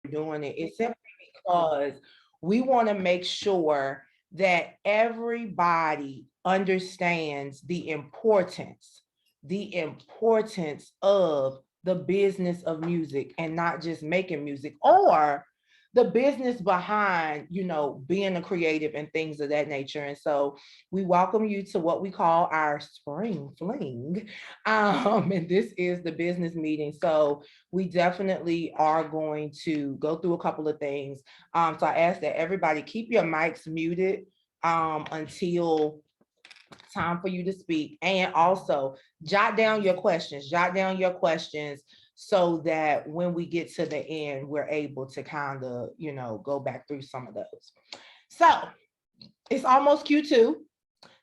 doing it. It's simply because we want to make sure that everybody understands the importance of the business of music, and not just making music, or the business behind, being a creative and things of that nature. And so we welcome you to what we call our spring fling. And this is the business meeting. So we definitely are going to go through a couple of things. So I ask that everybody keep your mics muted until time for you to speak, and also jot down your questions, so that when we get to the end, we're able to kind of, go back through some of those. So it's almost Q2.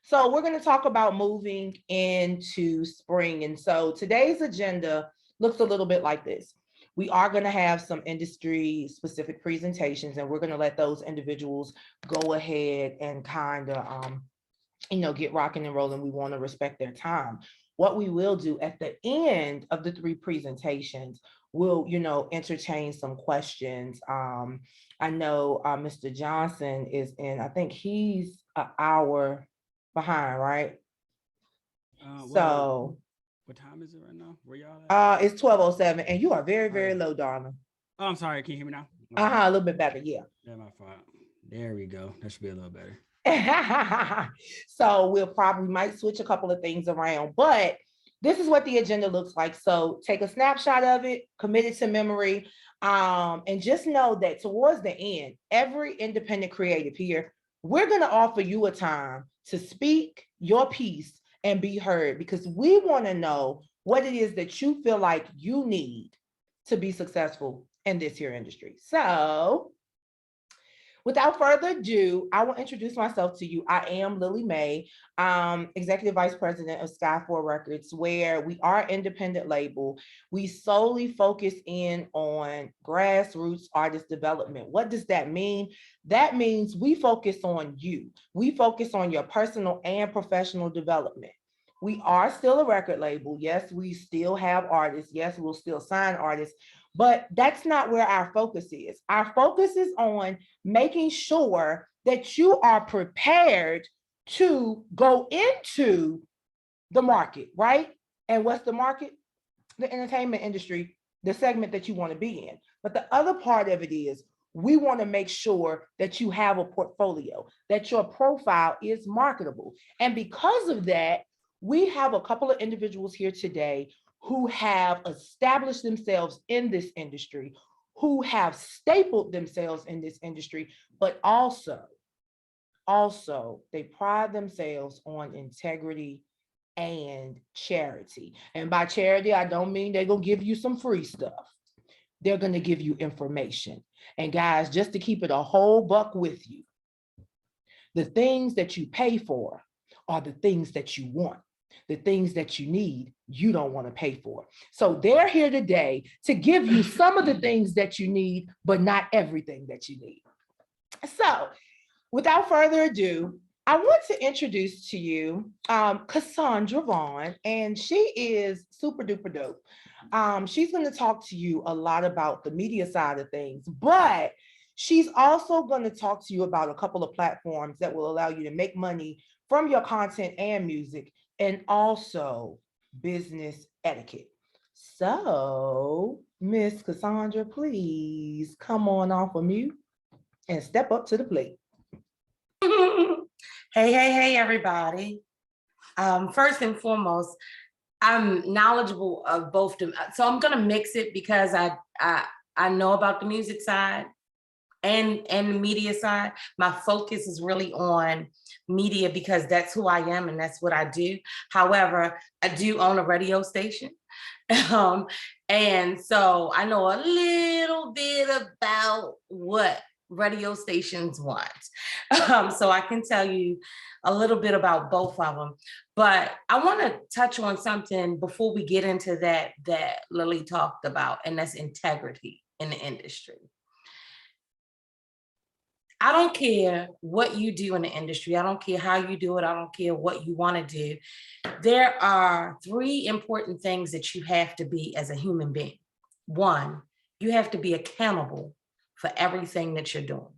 So we're going to talk about moving into spring. And so today's agenda looks a little bit like this. We are going to have some industry specific presentations, and we're going to let those individuals go ahead and kind of, get rocking and rolling. We want to respect their time. What we will do at the end of the 3 presentations, we'll, entertain some questions. I know Mr. Johnson is in, I think he's an hour behind, right? So what time is it right now? Where y'all at? It's 12:07, and you are very, very low, darling. Oh, I'm sorry. Can you hear me now? A little bit better, yeah. Yeah, my fault. There we go. That should be a little better. So we might switch a couple of things around, but this is what the agenda looks like. So take a snapshot of it, commit it to memory, and just know that towards the end, every independent creative here, we're going to offer you a time to speak your piece and be heard, because we want to know what it is that you feel like you need to be successful in this here industry. So without further ado, I will introduce myself to you. I am Lillie Mae, Executive Vice President of Sky4 Records, where we are an independent label. We solely focus in on grassroots artist development. What does that mean? That means we focus on you. We focus on your personal and professional development. We are still a record label. Yes, we still have artists. Yes, we'll still sign artists. But that's not where our focus is. Our focus is on making sure that you are prepared to go into the market, right? And what's the market? The entertainment industry, the segment that you want to be in. But the other part of it is we want to make sure that you have a portfolio, that your profile is marketable. And because of that, we have a couple of individuals here today who have established themselves in this industry, who have stapled themselves in this industry, but also they pride themselves on integrity and charity. And by charity, I don't mean they're going to give you some free stuff. They're going to give you information. And guys, just to keep it a whole buck with you, the things that you pay for are the things that you want. The things that you need, you don't want to pay for. So they're here today to give you some of the things that you need, but not everything that you need. So without further ado, I want to introduce to you Cassandra Vaughn, and she is super duper dope. She's going to talk to you a lot about the media side of things, but she's also going to talk to you about a couple of platforms that will allow you to make money from your content and music, and also business etiquette. So, Miss Cassandra, please come on off of mute and step up to the plate. Hey, everybody. First and foremost, I'm knowledgeable of both them. So I'm gonna mix it because I know about the music side and the media side. My focus is really on media because that's who I am and that's what I do. However, I do own a radio station. And so I know a little bit about what radio stations want. So I can tell you a little bit about both of them. But I want to touch on something before we get into that Lillie talked about, and that's integrity in the industry. I don't care what you do in the industry. I don't care how you do it. I don't care what you want to do. There are 3 important things that you have to be as a human being. 1, you have to be accountable for everything that you're doing.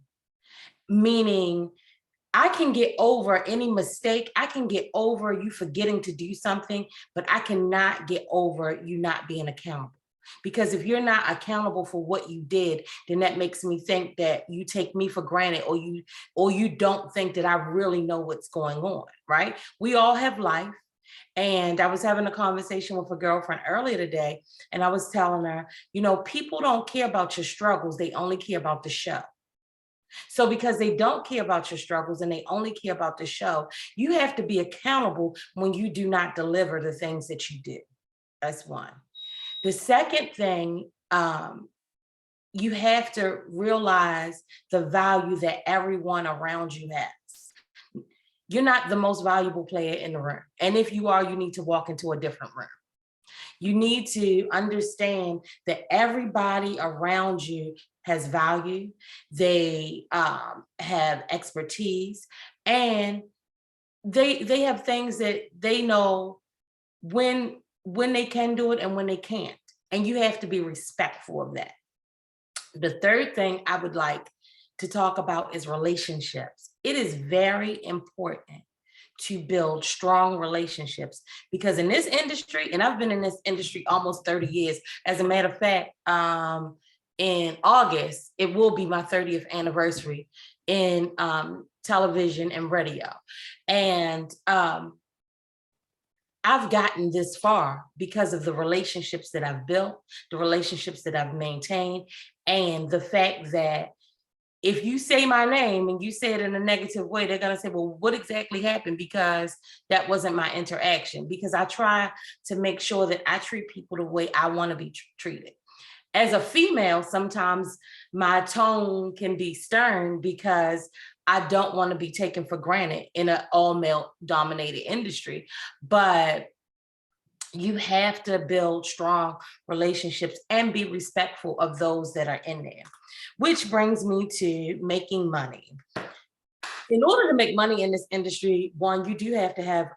Meaning, I can get over any mistake. I can get over you forgetting to do something, but I cannot get over you not being accountable. Because if you're not accountable for what you did, then that makes me think that you take me for granted, or you don't think that I really know what's going on, right? We all have life. And I was having a conversation with a girlfriend earlier today, and I was telling her, you know, people don't care about your struggles. They only care about the show. So because they don't care about your struggles and they only care about the show, you have to be accountable when you do not deliver the things that you do. That's one. The second thing, you have to realize the value that everyone around you has. You're not the most valuable player in the room. And if you are, you need to walk into a different room. You need to understand that everybody around you has value. They have expertise, and they have things that they know when they can do it and when they can't. And you have to be respectful of that. The third thing I would like to talk about is relationships. It is very important to build strong relationships, because in this industry, and I've been in this industry almost 30 years. As a matter of fact, in August, it will be my 30th anniversary in television and radio. And I've gotten this far because of the relationships that I've built, the relationships that I've maintained, and the fact that if you say my name and you say it in a negative way, they're going to say, well, what exactly happened? Because that wasn't my interaction. Because I try to make sure that I treat people the way I want to be treated. As a female, sometimes my tone can be stern because I don't want to be taken for granted in an all male dominated industry. But you have to build strong relationships and be respectful of those that are in there. Which brings me to making money. In order to make money in this industry, one, you do have to have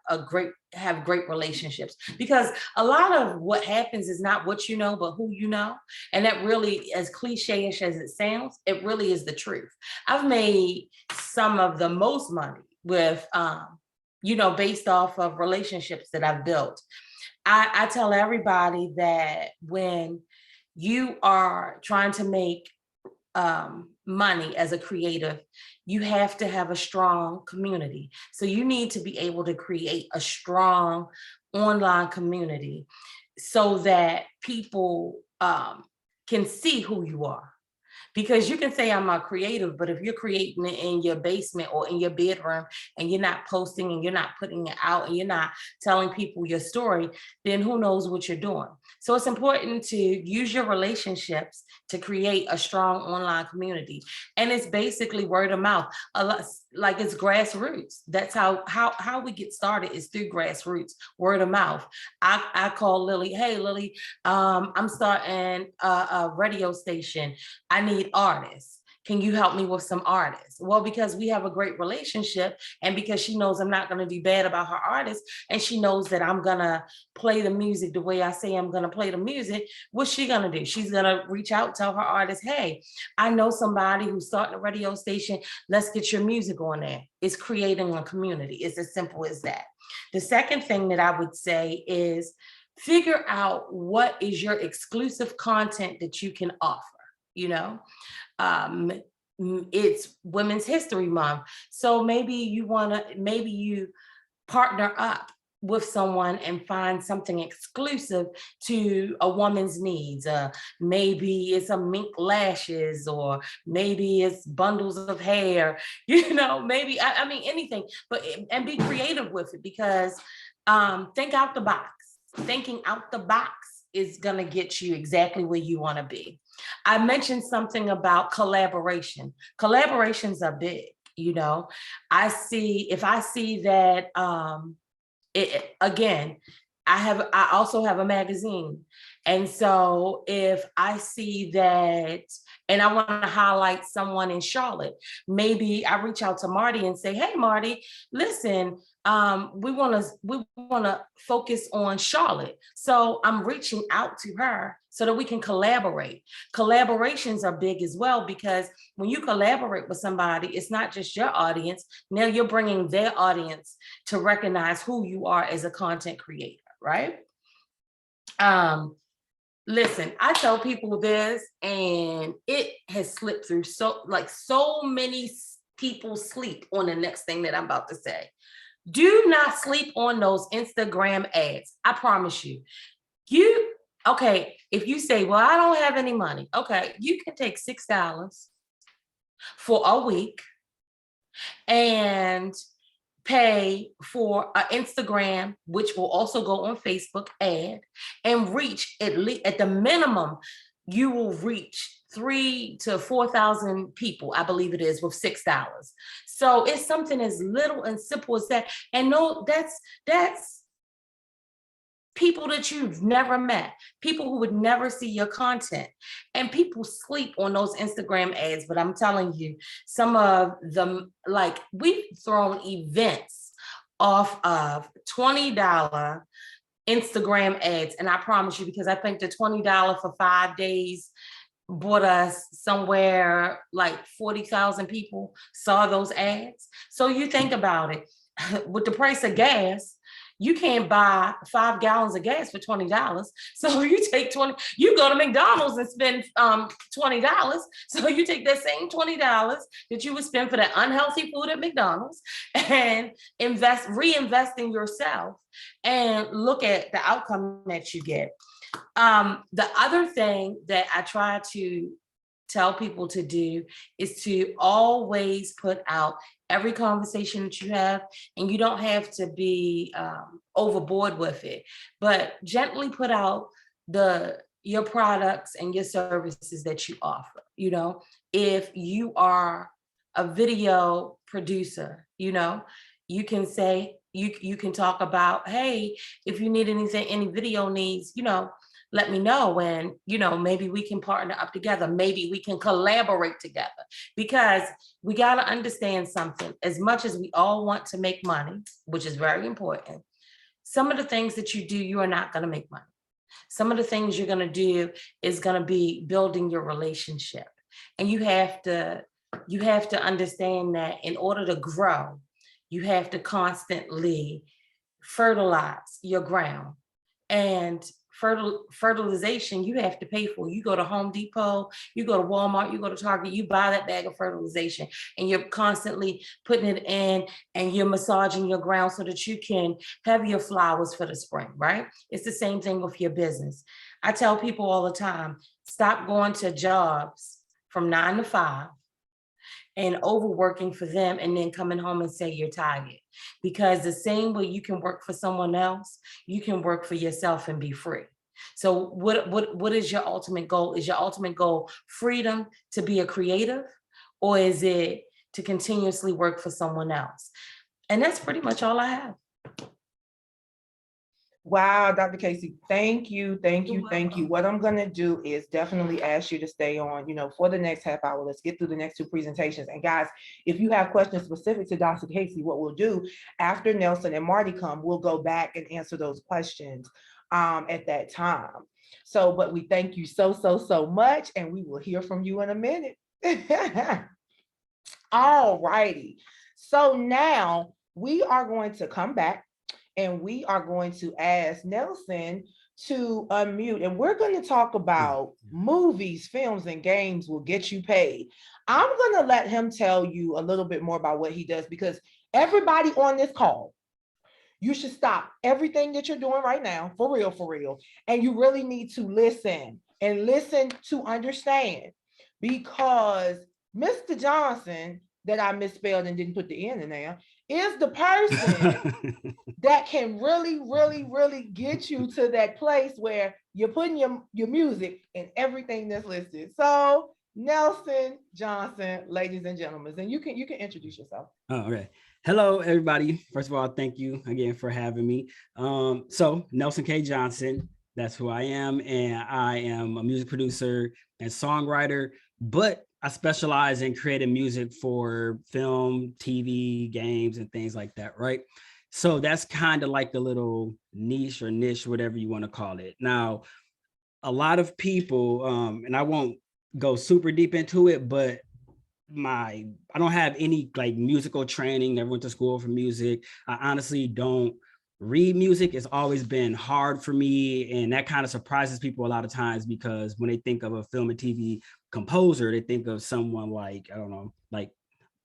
great relationships, because a lot of what happens is not what you know, but who you know. And that really, as cliche-ish as it sounds, it really is the truth. I've made some of the most money with, based off of relationships that I've built. I tell everybody that when you are trying to make money as a creative, you have to have a strong community. So you need to be able to create a strong online community so that people can see who you are. Because you can say I'm a creative, but if you're creating it in your basement or in your bedroom and you're not posting and you're not putting it out and you're not telling people your story, then who knows what you're doing. So it's important to use your relationships to create a strong online community. And it's basically word of mouth. Like it's grassroots. That's how we get started, is through grassroots, word of mouth. I call Lillie, hey Lillie, I'm starting a radio station. I need artists. Can you help me with some artists? Well, because we have a great relationship, and because she knows I'm not going to do bad about her artists, and she knows that I'm going to play the music the way I say I'm going to play the music, what's she going to do? She's going to reach out, tell her artists, hey, I know somebody who's starting a radio station. Let's get your music on there. It's creating a community. It's as simple as that. The second thing that I would say is figure out what is your exclusive content that you can offer. It's Women's History Month. So maybe you partner up with someone and find something exclusive to a woman's needs. Maybe it's a mink lashes, or maybe it's bundles of hair, maybe, I mean, anything, and be creative with it, because think out the box. Thinking out the box is gonna get you exactly where you wanna be. I mentioned something about collaboration. Collaborations are big, If I see that, I also have a magazine, And so if I see that, and I want to highlight someone in Charlotte, maybe I reach out to Martie and say, hey, Martie, listen, we want to focus on Charlotte. So I'm reaching out to her so that we can collaborate. Collaborations are big as well, because when you collaborate with somebody, it's not just your audience. Now you're bringing their audience to recognize who you are as a content creator, right? Listen, I tell people this, and it has slipped through so many people sleep on the next thing that I'm about to say. Do not sleep on those Instagram ads. I promise you. Okay, if you say, well, I don't have any money. Okay, you can take $6 for a week and pay for an Instagram, which will also go on Facebook ad, and reach at least, at the minimum, you will reach 3,000 to 4,000 people, I believe it is, with $6. So it's something as little and simple as that. And no, that's people that you've never met, people who would never see your content. And people sleep on those Instagram ads, but I'm telling you, some of them, like, we've thrown events off of $20 Instagram ads. And I promise you, because I think the $20 for 5 days brought us somewhere like 40,000 people saw those ads. So you think about it, with the price of gas, you can't buy 5 gallons of gas for $20. So you take 20, you go to McDonald's and spend $20. So you take that same $20 that you would spend for that unhealthy food at McDonald's and reinvest in yourself, and look at the outcome that you get. The other thing that I try to tell people to do is to always put out every conversation that you have, and you don't have to be overboard with it, but gently put out your products and your services that you offer. You know, if you are a video producer, you know, you can say, you can talk about, hey, if you need anything, any video needs, you know, let me know, and, you know, maybe we can partner up together. Maybe we can collaborate together, because we got to understand something. As much as we all want to make money, which is very important, some of the things that you do, you are not going to make money. Some of the things you're going to do is going to be building your relationship. And you have to understand that in order to grow, you have to constantly fertilize your ground. And fertilization, you have to pay for. You go to Home Depot, you go to Walmart, you go to Target, you buy that bag of fertilization, and you're constantly putting it in, and you're massaging your ground so that you can have your flowers for the spring, right? It's the same thing with your business. I tell people all the time, stop going to jobs from 9 to 5 and overworking for them, and then coming home and say you're tired. Because the same way you can work for someone else, you can work for yourself and be free. So what is your ultimate goal? Is your ultimate goal freedom to be a creative, or is it to continuously work for someone else? And that's pretty much all I have. Wow, Dr. CaSay, thank you. What I'm going to do is definitely ask you to stay on, you know, for the next half hour. Let's get through the next 2 presentations. And guys, if you have questions specific to Dr. CaSay, what we'll do after Nelson and Martie come, we'll go back and answer those questions at that time. So, but we thank you so much, and we will hear from you in a minute. All righty. So now we are going to come back, and we are going to ask Nelson to unmute, and we're going to talk about movies, films, and games will get you paid. I'm going to let him tell you a little bit more about what he does, because everybody on this call, you should stop everything that you're doing right now, for real, and you really need to listen to understand, because Mr. Johnson, that I misspelled and didn't put the N in there, is the person that can really get you to that place where you're putting your music in everything that's listed. So Nelson Johnson, ladies and gentlemen, and you can introduce yourself. Oh, okay. Hello, everybody. First of all, thank you again for having me. So Nelson K. Johnson, That's who I am. And I am a music producer and songwriter, but I specialize in creating music for film, TV, games, and things like that, right? So that's kind of like the little niche or niche, whatever you want to call it. Now, a lot of people, and I won't go super deep into it, but I don't have any like musical training. Never went to school for music. I honestly don't read music. It's always been hard for me, and that kind of surprises people a lot of times, because when they think of a film and TV composer, they think of someone like, I don't know, like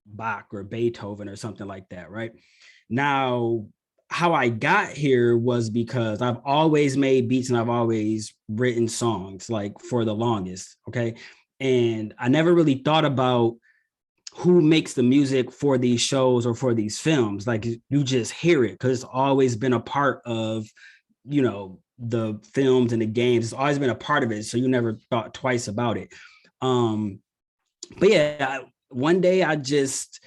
Bach or Beethoven or something like that, right? Now, how I got here was because I've always made beats and I've always written songs, like, for the longest, okay? And I never really thought about who makes the music for these shows or for these films. Like, you just hear it because it's always been a part of, the films and the games. It's always been a part of it. So you never thought twice about it. But yeah, one day I just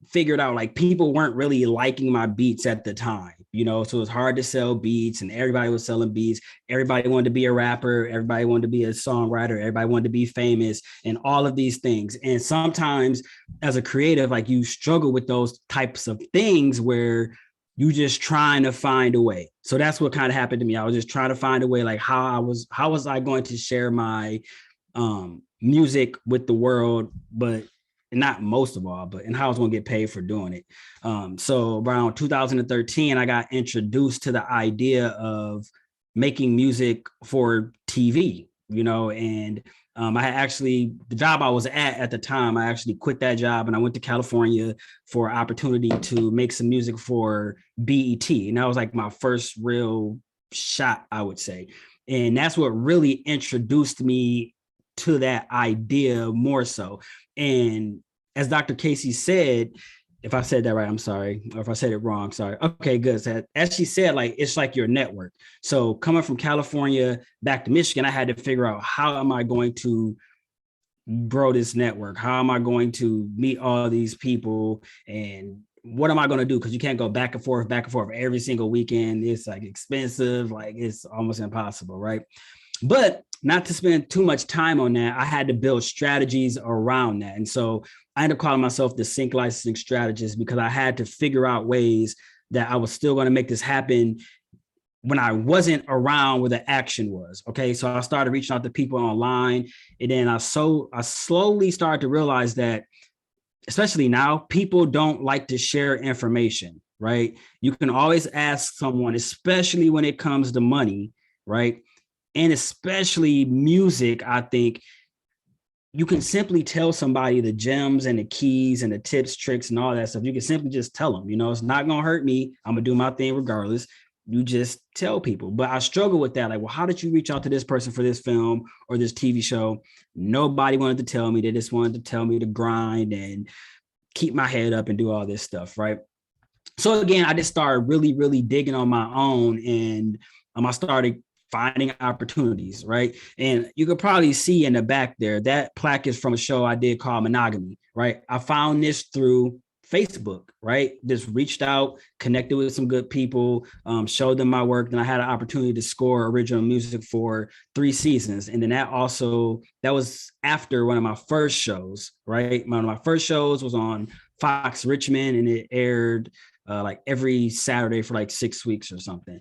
figured out, like, people weren't really liking my beats at the time, so it's hard to sell beats, and everybody was selling beats. Everybody wanted to be a rapper, everybody wanted to be a songwriter, everybody wanted to be famous, and all of these things. And sometimes as a creative, like, you struggle with those types of things where you just trying to find a way. So that's what kind of happened to me. I was just trying to find a way, like, how was I going to share my music with the world, but not most of all, and how I was going to get paid for doing it. So around 2013, I got introduced to the idea of making music for TV, and I had actually, the job I was at the time, I actually quit that job and I went to California for an opportunity to make some music for BET. And that was like my first real shot, I would say. And that's what really introduced me to that idea more so. And as Dr. CaSay said, if I said that right, I'm sorry. Or if I said it wrong, sorry. Okay, good. So as she said, like, it's like your network. So coming from California back to Michigan, I had to figure out, how am I going to grow this network? How am I going to meet all these people? And what am I going to do? Because you can't go back and forth every single weekend. It's like expensive, like it's almost impossible, right? But not to spend too much time on that, I had to build strategies around that. And so I ended up calling myself the sync licensing strategist, because I had to figure out ways that I was still going to make this happen when I wasn't around where the action was. Okay. So I started reaching out to people online, and then I slowly started to realize that, especially now, people don't like to share information, right? You can always ask someone, especially when it comes to money, right? And especially music, I think you can simply tell somebody the gems and the keys and the tips, tricks, and all that stuff. You can simply just tell them, it's not going to hurt me. I'm going to do my thing regardless. You just tell people. But I struggle with that. Like, well, how did you reach out to this person for this film or this TV show? Nobody wanted to tell me. They just wanted to tell me to grind and keep my head up and do all this stuff, right? So again, I just started really, really digging on my own, and I started finding opportunities, right? And you could probably see in the back there, that plaque is from a show I did called Monogamy, right? I found this through Facebook, right? Just reached out, connected with some good people, showed them my work. Then I had an opportunity to score original music for 3 seasons. And then that was after one of my first shows, right? One of my first shows was on Fox Richmond, and it aired like every Saturday for like 6 weeks or something.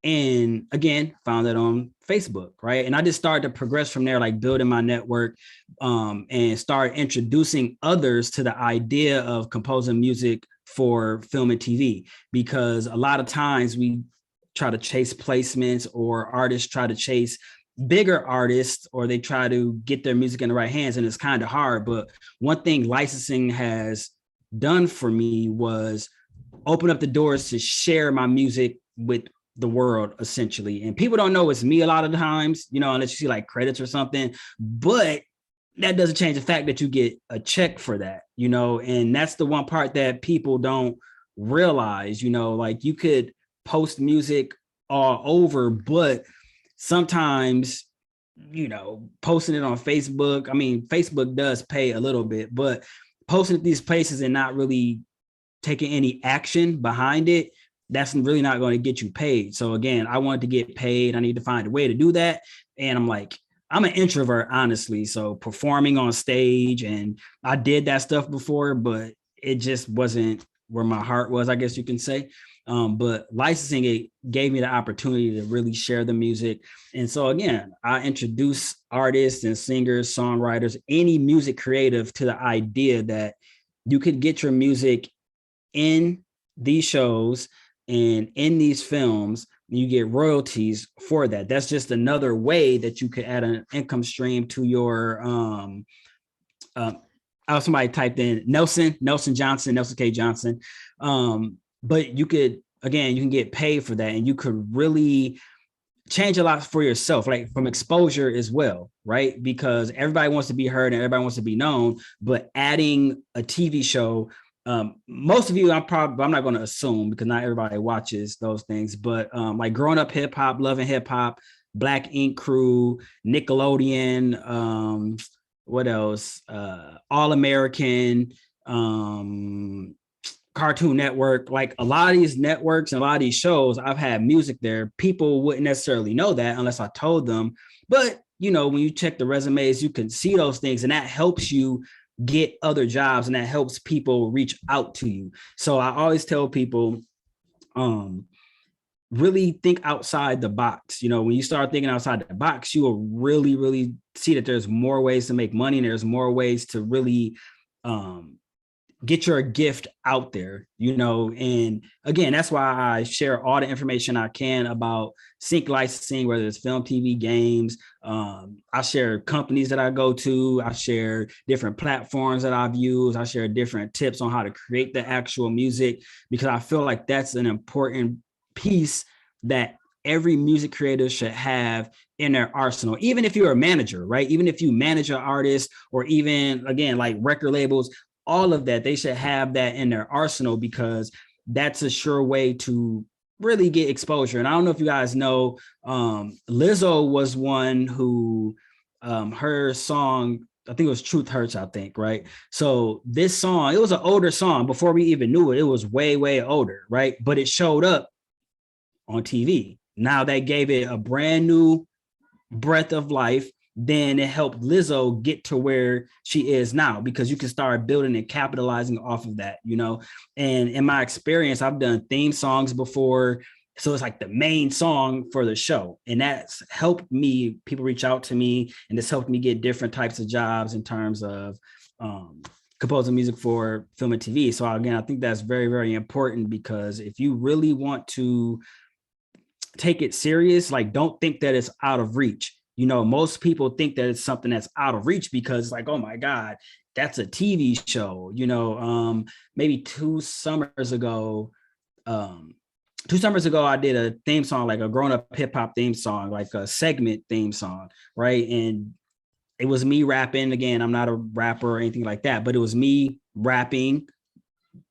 And again, found that on Facebook, right? And I just started to progress from there, like building my network, and start introducing others to the idea of composing music for film and TV. Because a lot of times we try to chase placements, or artists try to chase bigger artists, or they try to get their music in the right hands, and it's kind of hard. But one thing licensing has done for me was open up the doors to share my music with the world, essentially. And people don't know it's me a lot of times, unless you see like credits or something, but that doesn't change the fact that you get a check for that, and that's the one part that people don't realize, like, you could post music all over, but sometimes, posting it on Facebook, I mean, Facebook does pay a little bit, but posting at these places and not really taking any action behind it that's really not going to get you paid. So again, I wanted to get paid. I need to find a way to do that. And I'm like, I'm an introvert, honestly. So performing on stage, and I did that stuff before, but it just wasn't where my heart was, I guess you can say. But licensing it gave me the opportunity to really share the music. And so again, I introduce artists and singers, songwriters, any music creative to the idea that you could get your music in these shows and in these films, you get royalties for that. That's just another way that you could add an income stream to your somebody typed in Nelson K. Johnson. But you could, again, you can get paid for that, and you could really change a lot for yourself, like from exposure as well, right? Because everybody wants to be heard and everybody wants to be known, but adding a TV show, most of you, I'm not going to assume because not everybody watches those things, but like growing up hip hop, loving hip hop, Black Ink Crew, Nickelodeon, what else? All American, Cartoon Network, like a lot of these networks and a lot of these shows, I've had music there. People wouldn't necessarily know that unless I told them. But, you know, when you check the resumes, you can see those things, and that helps you get other jobs, and that helps people reach out to you. So I always tell people, really think outside the box. You know, when you start thinking outside the box, you will really, really see that there's more ways to make money, and there's more ways to really get your gift out there, you know. And again, that's why I share all the information I can about sync licensing, whether it's film, TV, games. I share companies that I go to. I share different platforms that I've used. I share different tips on how to create the actual music, because I feel like that's an important piece that every music creator should have in their arsenal. Even if you're a manager, right? Even if you manage an artist, or even, again, like record labels, all of that, they should have that in their arsenal, because that's a sure way to really get exposure. And I don't know if you guys know, Lizzo was one who, her song, I think it was Truth Hurts, I think, right? So this song, it was an older song before we even knew it. It was way, way older, right? But it showed up on TV. Now they gave it a brand new breath of life. Then it helped Lizzo get to where she is now, because you can start building and capitalizing off of that, you know. And in my experience, I've done theme songs before, so it's like the main song for the show, and that's helped me. People reach out to me, and it's helped me get different types of jobs in terms of composing music for film and TV. So again, I think that's very, very important, because if you really want to take it serious, like, don't think that it's out of reach. You know, most people think that it's something that's out of reach, because like, oh my God, that's a TV show. You know, maybe 2 summers ago, I did a theme song, like a grown up hip hop theme song, like a segment theme song, right? And it was me rapping. Again, I'm not a rapper or anything like that, but it was me rapping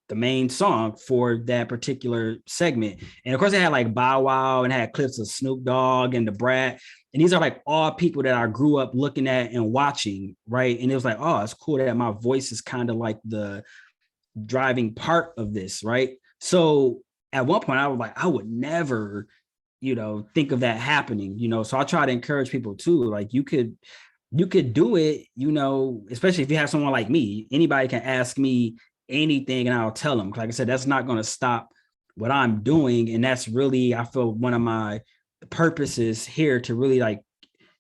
the main song for that particular segment. And of course, it had like Bow Wow, and had clips of Snoop Dogg and the Brat. And these are like all people that I grew up looking at and watching, right? And it was like, oh, it's cool that my voice is kind of like the driving part of this, right? So at one point I was like, I would never, you know, think of that happening, you know. So I try to encourage people too, like you could do it, you know, especially if you have someone like me. Anybody can ask me anything and I'll tell them. Like I said, that's not going to stop what I'm doing. And that's really, I feel, one of my purposes here, to really like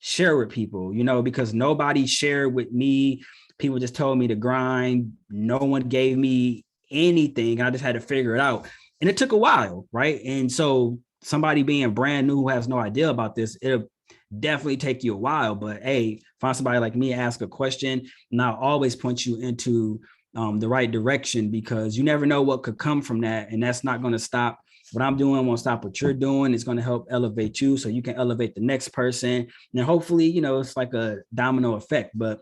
share with people, you know, because nobody shared with me. People just told me to grind. No one gave me anything. I just had to figure it out. And it took a while, right? And so somebody being brand new who has no idea about this, it'll definitely take you a while. But hey, find somebody like me, ask a question, and I'll always point you into the right direction, because you never know what could come from that. And that's not going to stop what I'm doing, won't stop what you're doing. It's going to help elevate you, so you can elevate the next person. And then hopefully, you know, it's like a domino effect. But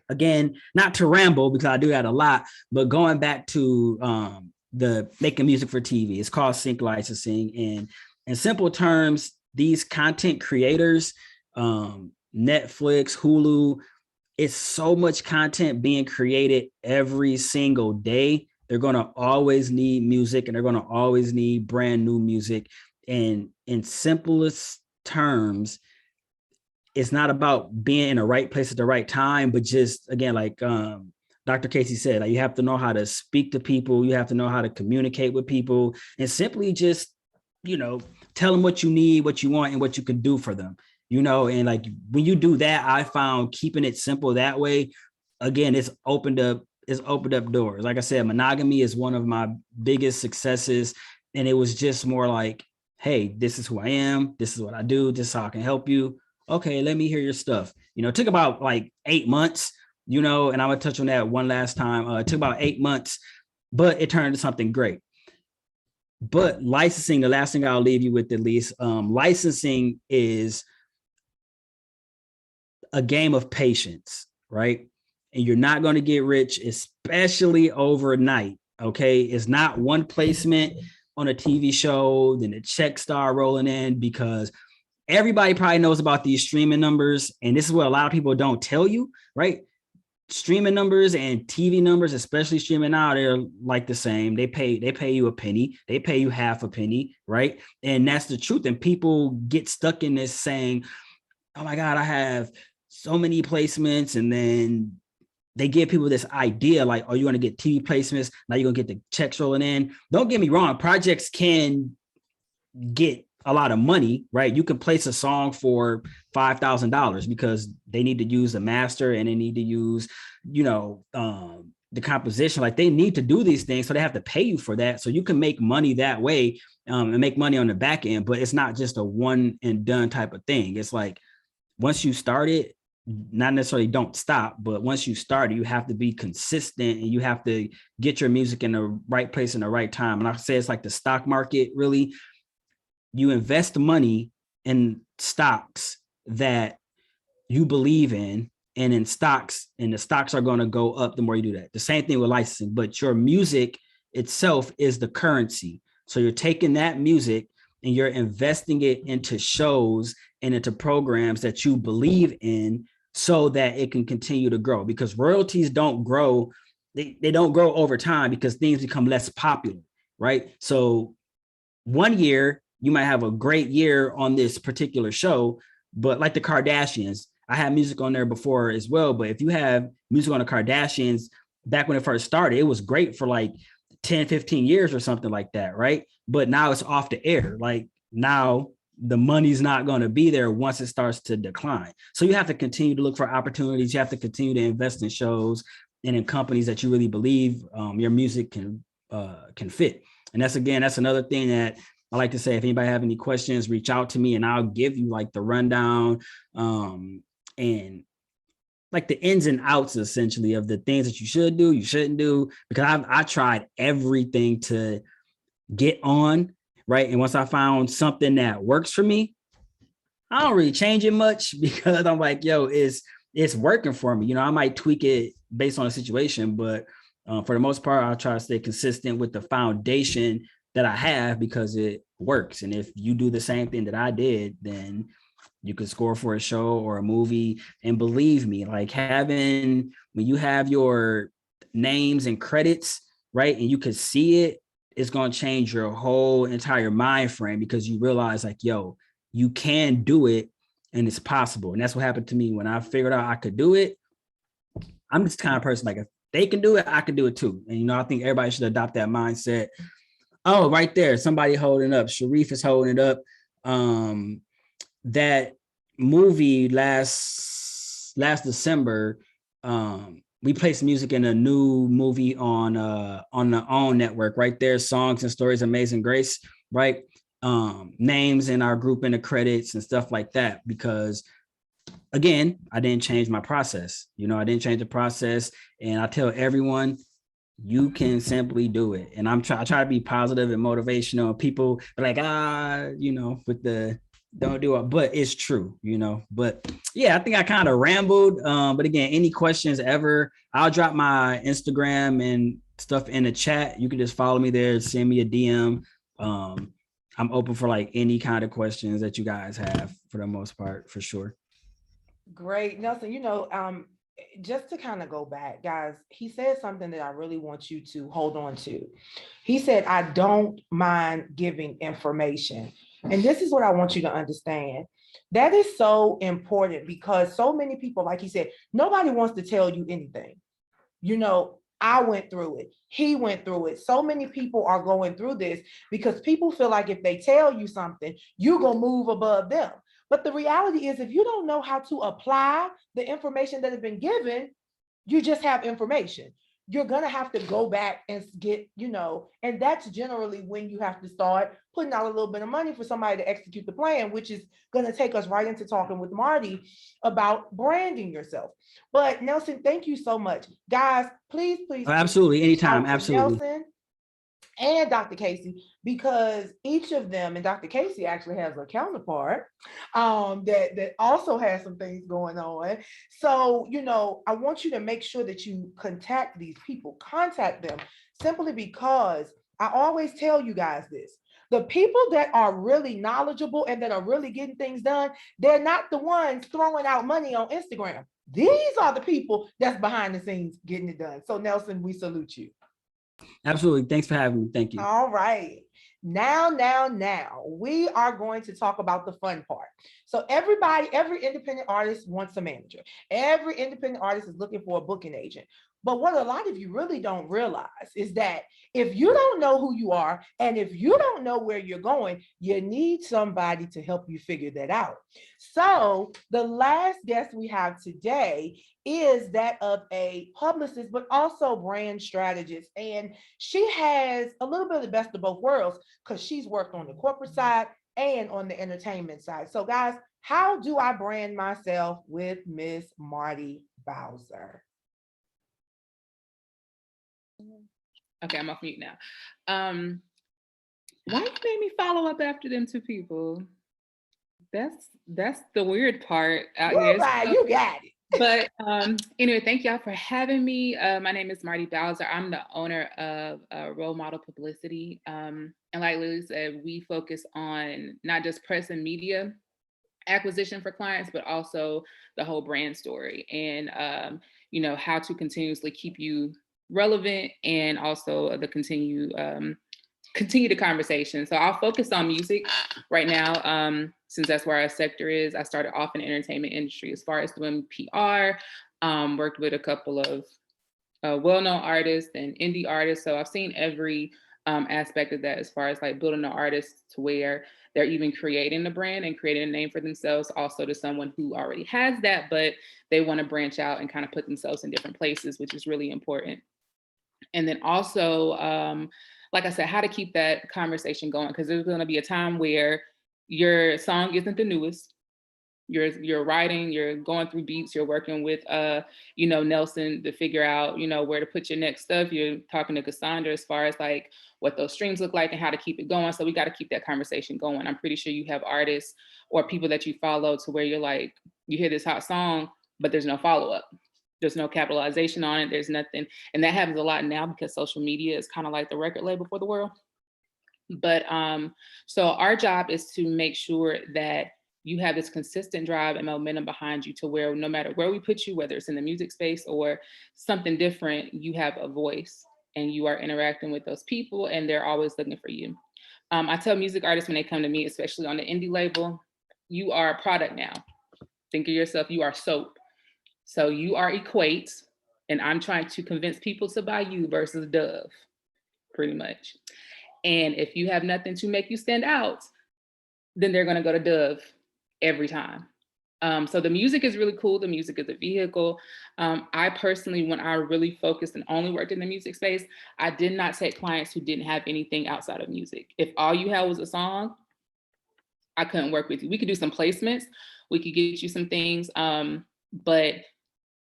again, not to ramble, because I do that a lot, but going back to the making music for TV, it's called sync licensing. And in simple terms, these content creators, Netflix, Hulu, it's so much content being created every single day they're going to always need music, and they're going to always need brand new music. And in simplest terms, it's not about being in the right place at the right time, but just, again, like Dr. CaSay said, like, you have to know how to speak to people. You have to know how to communicate with people, and simply just, tell them what you need, what you want, and what you can do for them, and like, when you do that, I found keeping it simple that way, again, it's opened up doors. Like I said, monogamy is one of my biggest successes. And it was just more like, hey, this is who I am. This is what I do. This is how I can help you. Okay, let me hear your stuff. It took about like 8 months, and I'm gonna touch on that one last time. It took about 8 months, but it turned into something great. But licensing, the last thing I'll leave you with, at least, licensing is a game of patience, right? And you're not going to get rich, especially overnight. Okay. It's not one placement on a TV show, then the check start rolling in, because everybody probably knows about these streaming numbers. And this is what a lot of people don't tell you, right? Streaming numbers and TV numbers, especially streaming now, they're like the same. They pay you a penny, they pay you half a penny, right? And that's the truth. And people get stuck in this saying, oh my God, I have so many placements. And then they give people this idea like, oh, you're going to get TV placements. Now you're going to get the checks rolling in. Don't get me wrong. Projects can get a lot of money, right? You can place a song for $5,000 because they need to use the master and they need to use, the composition. Like, they need to do these things. So they have to pay you for that. So you can make money that way, and make money on the back end, but it's not just a one and done type of thing. It's like, once you start it, not necessarily don't stop, but once you start it, you have to be consistent, and you have to get your music in the right place in the right time. And I say it's like the stock market, really. You invest money in stocks that you believe in, and in stocks, and the stocks are going to go up the more you do that. The same thing with licensing, but your music itself is the currency. So you're taking that music and you're investing it into shows and into programs that you believe in, so that it can continue to grow, because royalties don't grow. They don't grow over time because things become less popular, right? So one year you might have a great year on this particular show, but like the Kardashians, I had music on there before as well. But if you have music on the Kardashians, back when it first started, it was great for like 10, 15 years or something like that, right? But now it's off the air. Like, now the money's not going to be there once it starts to decline. So you have to continue to look for opportunities. You have to continue to invest in shows and in companies that you really believe your music can fit. And that's another thing that I like to say. If anybody have any questions, reach out to me and I'll give you like the rundown and like the ins and outs, essentially, of the things that you should do, you shouldn't do, because I tried everything to get on, right? And once I found something that works for me, I don't really change it much, because I'm like, yo, it's working for me. I might tweak it based on the situation, but for the most part, I'll try to stay consistent with the foundation that I have, because it works. And if you do the same thing that I did, then you could score for a show or a movie. And believe me, like, when you have your names and credits, right, and you could see it, it's going to change your whole entire mind frame, because you realize like, yo, you can do it and it's possible. And that's what happened to me when I figured out I could do it. I'm this kind of person, like, if they can do it, I can do it too. And, I think everybody should adopt that mindset. Oh, right there, somebody holding up. Sharif is holding it up. That movie last December, we placed music in a new movie on the OWN network, right there. Songs and Stories, Amazing Grace, right? Names in our group in the credits and stuff like that, because again, I didn't change my process. I didn't change the process. And I tell everyone, you can simply do it. And I try to be positive and motivational. People are like, with the don't do it, but it's true, But yeah, I think I kind of rambled. But again, any questions ever, I'll drop my Instagram and stuff in the chat. You can just follow me there, send me a DM. I'm open for like any kind of questions that you guys have, for the most part, for sure. Great, Nelson. just to kind of go back, guys, he said something that I really want you to hold on to. He said, I don't mind giving information. And this is what I want you to understand. That is so important because so many people, like he said, nobody wants to tell you anything. You know, I went through it. He went through it. So many people are going through this because people feel like if they tell you something, you're going to move above them. But the reality is, if you don't know how to apply the information that has been given, you just have information. You're going to have to go back and get, you know, and that's generally when you have to start putting out a little bit of money for somebody to execute the plan, which is going to take us right into talking with Martie about branding yourself. But Nelson, thank you so much. Guys, please, please, Oh, please absolutely. Anytime. out to Absolutely. Nelson and Dr. CaSay, because each of them, and Dr. CaSay actually has a counterpart that also has some things going on. So, you know, I want you to make sure that you contact these people, contact them, simply because I always tell you guys this. The people that are really knowledgeable and that are really getting things done, they're not the ones throwing out money on Instagram. These are the people that's behind the scenes getting it done. So Nelson, we salute you. Absolutely. Thanks for having me. Thank you. All right. Now, we are going to talk about the fun part. So every independent artist wants a manager. Every independent artist is looking for a booking agent. But what a lot of you really don't realize is that if you don't know who you are, and if you don't know where you're going, you need somebody to help you figure that out. So the last guest we have today is that of a publicist, but also brand strategist. And she has a little bit of the best of both worlds because she's worked on the corporate side and on the entertainment side. So guys, how do I brand myself with Miss Martie Bowser? Okay, I'm off mute now. Why you made me follow up after them two people? That's the weird part out here. Right, you got it. But anyway, thank y'all for having me. My name is Martie Bowser. I'm the owner of Role Model Publicity. And like Lillie said, we focus on not just press and media acquisition for clients, but also the whole brand story and you know, how to continuously keep you relevant and also the continue the conversation. So I'll focus on music right now, since that's where our sector is. I started off in the entertainment industry as far as doing PR, worked with a couple of well-known artists and indie artists. So I've seen every aspect of that as far as like building an artist to where they're even creating the brand and creating a name for themselves, also to someone who already has that, but they want to branch out and kind of put themselves in different places, which is really important. And then also, like I said, how to keep that conversation going, because there's going to be a time where your song isn't the newest. You're writing, you're going through beats, you're working with you know, Nelson to figure out, you know, where to put your next stuff. You're talking to Cassandra as far as like what those streams look like and how to keep it going. So we got to keep that conversation going. I'm pretty sure you have artists or people that you follow to where you're like, you hear this hot song, but there's no follow-up. There's no capitalization on it. There's nothing. And that happens a lot now because social media is kind of like the record label for the world. But so our job is to make sure that you have this consistent drive and momentum behind you to where no matter where we put you, whether it's in the music space or something different, you have a voice and you are interacting with those people and they're always looking for you. I tell music artists when they come to me, especially on the indie label, you are a product now. Think of yourself, you are soap. So you are Equate, and I'm trying to convince people to buy you versus Dove, pretty much. And if you have nothing to make you stand out, then they're gonna go to Dove every time. So the music is really cool. The music is a vehicle. I personally, when I really focused and only worked in the music space, I did not take clients who didn't have anything outside of music. If all you had was a song, I couldn't work with you. We could do some placements. We could get you some things, but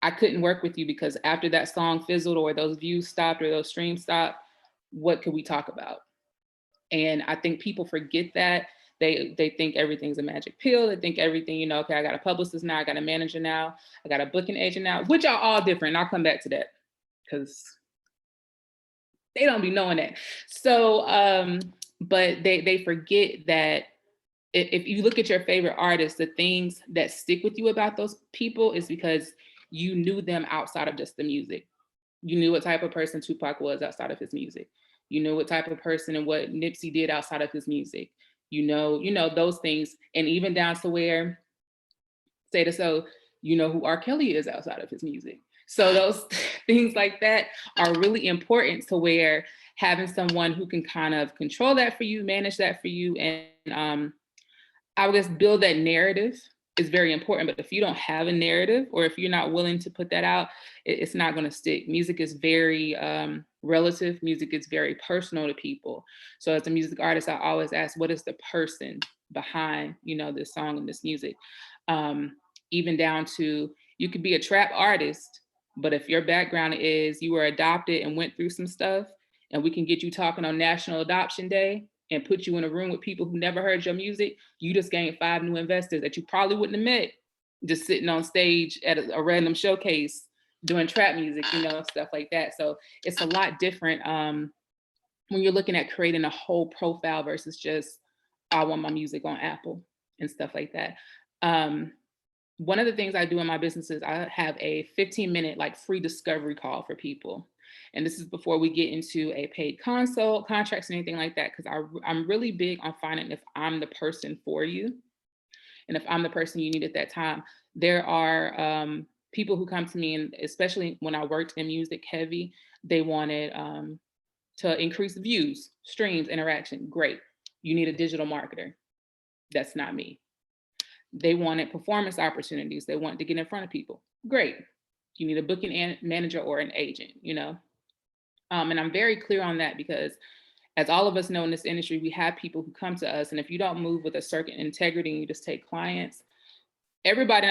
I couldn't work with you because after that song fizzled or those views stopped or those streams stopped, what could we talk about? And I think people forget that. They think everything's a magic pill. They think everything, you know, okay, I got a publicist now, I got a manager now, I got a booking agent now, which are all different. I'll come back to that because they don't be knowing that. So, but they forget that if you look at your favorite artists, the things that stick with you about those people is because you knew them outside of just the music. You knew what type of person Tupac was outside of his music. You knew what type of person and what Nipsey did outside of his music. You know those things, and even down to where, say so, you know who R. Kelly is outside of his music. So those things like that are really important, to where having someone who can kind of control that for you, manage that for you, and I would guess build that narrative is very important. But if you don't have a narrative, or if you're not willing to put that out, it's not going to stick. Music is very relative. Music is very personal to people. So as a music artist, I always ask, what is the person behind, this song and this music? Even down to, you could be a trap artist, but if your background is you were adopted and went through some stuff, and we can get you talking on National Adoption Day and put you in a room with people who never heard your music, you just gained 5 new investors that you probably wouldn't have met just sitting on stage at a random showcase doing trap music, stuff like that. So it's a lot different when you're looking at creating a whole profile versus just, I want my music on Apple and stuff like that. One of the things I do in my business is I have a 15-minute free discovery call for people. And this is before we get into a paid consult, contracts, and anything like that, because I'm really big on finding if I'm the person for you. And if I'm the person you need at that time. There are people who come to me, and especially when I worked in music heavy, they wanted to increase views, streams, interaction. Great. You need a digital marketer. That's not me. They wanted performance opportunities. They wanted to get in front of people. Great. You need a booking manager or an agent, And I'm very clear on that, because as all of us know in this industry, we have people who come to us, and if you don't move with a certain integrity and you just take clients, everybody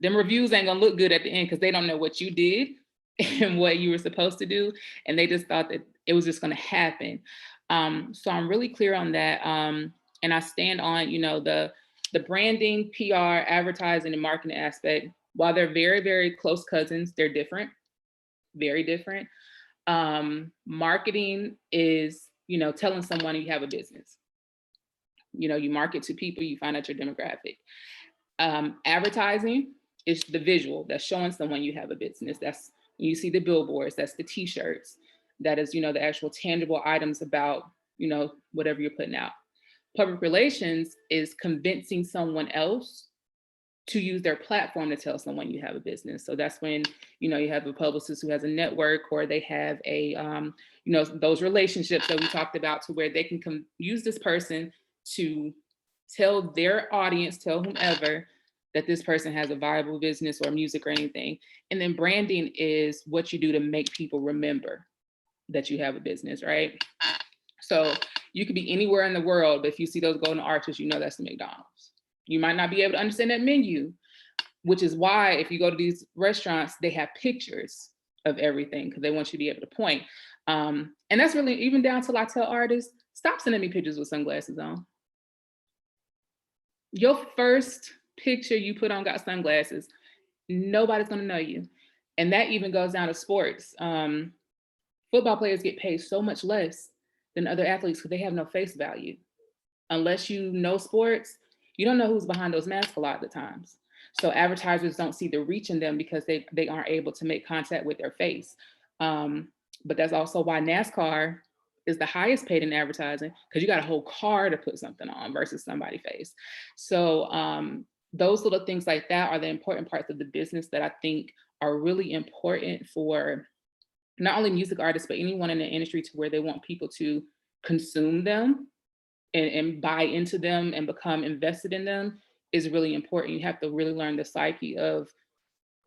them reviews ain't gonna look good at the end, because they don't know what you did and what you were supposed to do. And they just thought that it was just gonna happen. So I'm really clear on that. And I stand on, the branding, PR, advertising, and marketing aspect. While they're very, very close cousins, they're different, very different. Marketing is, telling someone you have a business. You market to people, you find out your demographic. Advertising is the visual that's showing someone you have a business. That's, you see the billboards, that's the t-shirts, that is, the actual tangible items about, whatever you're putting out. Public relations is convincing someone else to use their platform to tell someone you have a business. So that's when, you have a publicist who has a network, or they have a, those relationships that we talked about, to where they can use this person to tell their audience, tell whomever, that this person has a viable business or music or anything. And then branding is what you do to make people remember that you have a business, right? So you could be anywhere in the world, but if you see those golden arches, that's the McDonald's. You might not be able to understand that menu, which is why if you go to these restaurants, they have pictures of everything, because they want you to be able to point. And that's really, even down to, I tell artists, stop sending me pictures with sunglasses on. Your first picture you put on got sunglasses, nobody's gonna know you. And that even goes down to sports. Football players get paid so much less than other athletes because they have no face value. Unless you know sports, you don't know who's behind those masks a lot of the times. So advertisers don't see the reach in them because they aren't able to make contact with their face. But that's also why NASCAR is the highest paid in advertising, because you got a whole car to put something on versus somebody's face. So those little things like that are the important parts of the business that I think are really important for not only music artists, but anyone in the industry, to where they want people to consume them and buy into them and become invested in them, is really important. You have to really learn the psyche of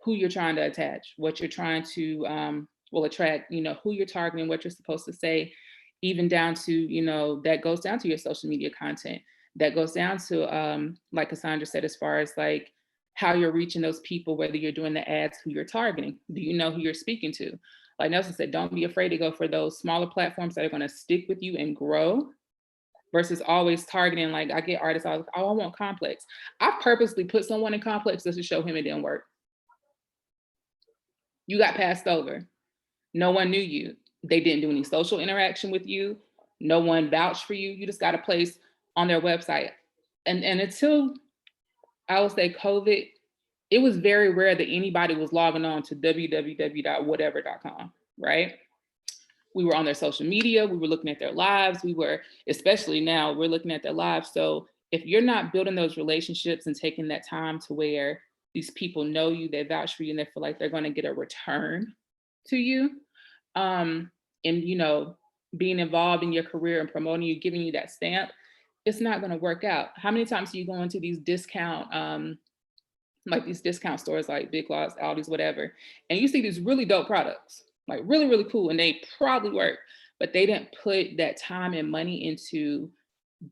who you're trying to attach, what you're trying to attract, who you're targeting, what you're supposed to say, even down to, that goes down to your social media content. That goes down to, like Cassandra said, as far as how you're reaching those people, whether you're doing the ads, who you're targeting. Do you know who you're speaking to? Like Nelson said, don't be afraid to go for those smaller platforms that are going to stick with you and grow, versus always targeting. I get artists, I want Complex. I purposely put someone in Complex just to show him it didn't work. You got passed over. No one knew you. They didn't do any social interaction with you. No one vouched for you. You just got a place on their website. And until, I would say, COVID it was very rare that anybody was logging on to www.whatever.com, right? We were on their social media, we were looking at their lives, especially now, we're looking at their lives. So if you're not building those relationships and taking that time to where these people know you, they vouch for you, and they feel like they're going to get a return to you, and being involved in your career and promoting you, giving you that stamp, it's not going to work out. How many times do you go into these discount stores like Big Lots, Aldi's, whatever, and you see these really dope products, like really, really cool, and they probably work, but they didn't put that time and money into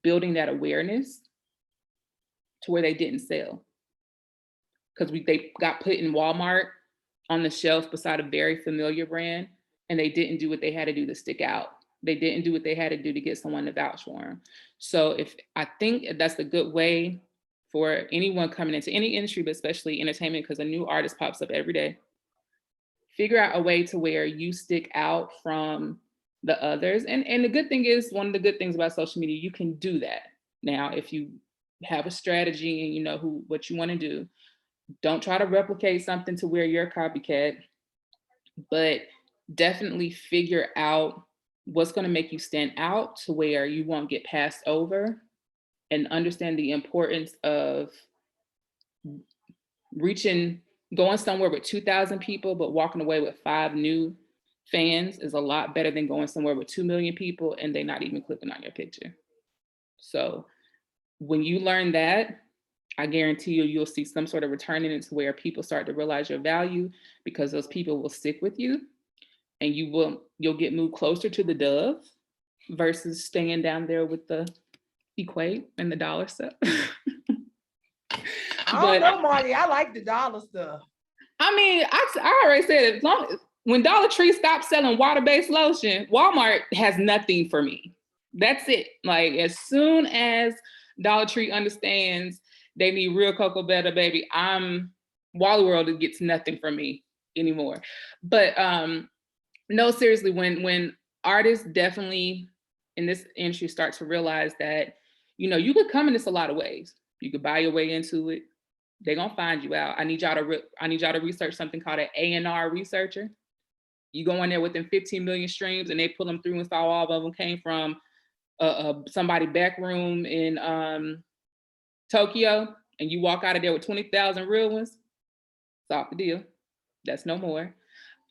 building that awareness to where they didn't sell. Because they got put in Walmart on the shelf beside a very familiar brand, and they didn't do what they had to do to stick out. They didn't do what they had to do to get someone to vouch for them. So I think that's a good way for anyone coming into any industry, but especially entertainment, because a new artist pops up every day. Figure out a way to where you stick out from the others. And the good thing is, one of the good things about social media, you can do that. Now, if you have a strategy and you know what you want to do, don't try to replicate something to where you're a copycat, but definitely figure out what's going to make you stand out to where you won't get passed over, and understand the importance of going somewhere with 2,000 people, but walking away with 5 new fans is a lot better than going somewhere with 2 million people and they not even clicking on your picture. So when you learn that, I guarantee you'll see some sort of return in it to where people start to realize your value, because those people will stick with you, and you'll get moved closer to the dove versus staying down there with the equate and the dollar stuff. I don't know, Martie. I like the dollar stuff. I mean, I already said it. When Dollar Tree stopped selling water-based lotion, Walmart has nothing for me. That's it. Like, as soon as Dollar Tree understands they need real cocoa butter, baby, Wally World gets nothing from me anymore. But no, seriously, when artists definitely in this industry start to realize that, you could come in this a lot of ways. You could buy your way into it. They're gonna find you out. I need y'all to research something called an A&R researcher. You go in there within 15 million streams, and they pull them through and saw all of them came from somebody back room in Tokyo, and you walk out of there with 20,000 real ones. It's off the deal. That's no more.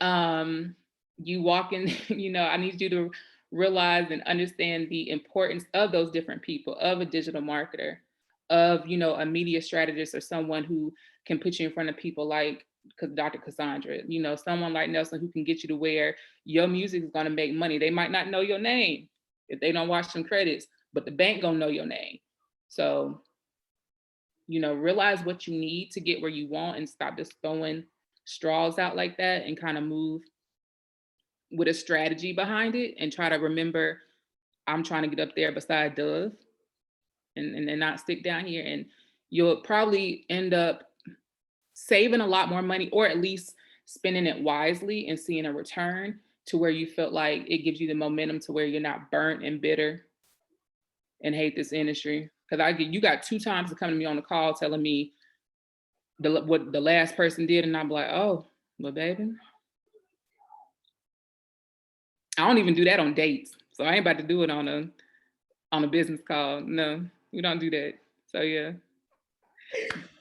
You walk in, I need you to realize and understand the importance of those different people, of a digital marketer, of, a media strategist, or someone who can put you in front of people like Dr. Cassandra, someone like Nelson, who can get you to where your music is going to make money. They might not know your name if they don't watch some credits, but the bank gonna know your name. So, realize what you need to get where you want, and stop just throwing straws out like that, and kind of move with a strategy behind it, and try to remember, I'm trying to get up there beside Dove, and not stick down here. And you'll probably end up saving a lot more money, or at least spending it wisely and seeing a return to where you felt like it gives you the momentum to where you're not burnt and bitter and hate this industry. Because you got 2 times to come to me on the call telling me what the last person did, and I'm like, oh, well, baby, I don't even do that on dates, so I ain't about to do it on a business call. No, we don't do that. So yeah.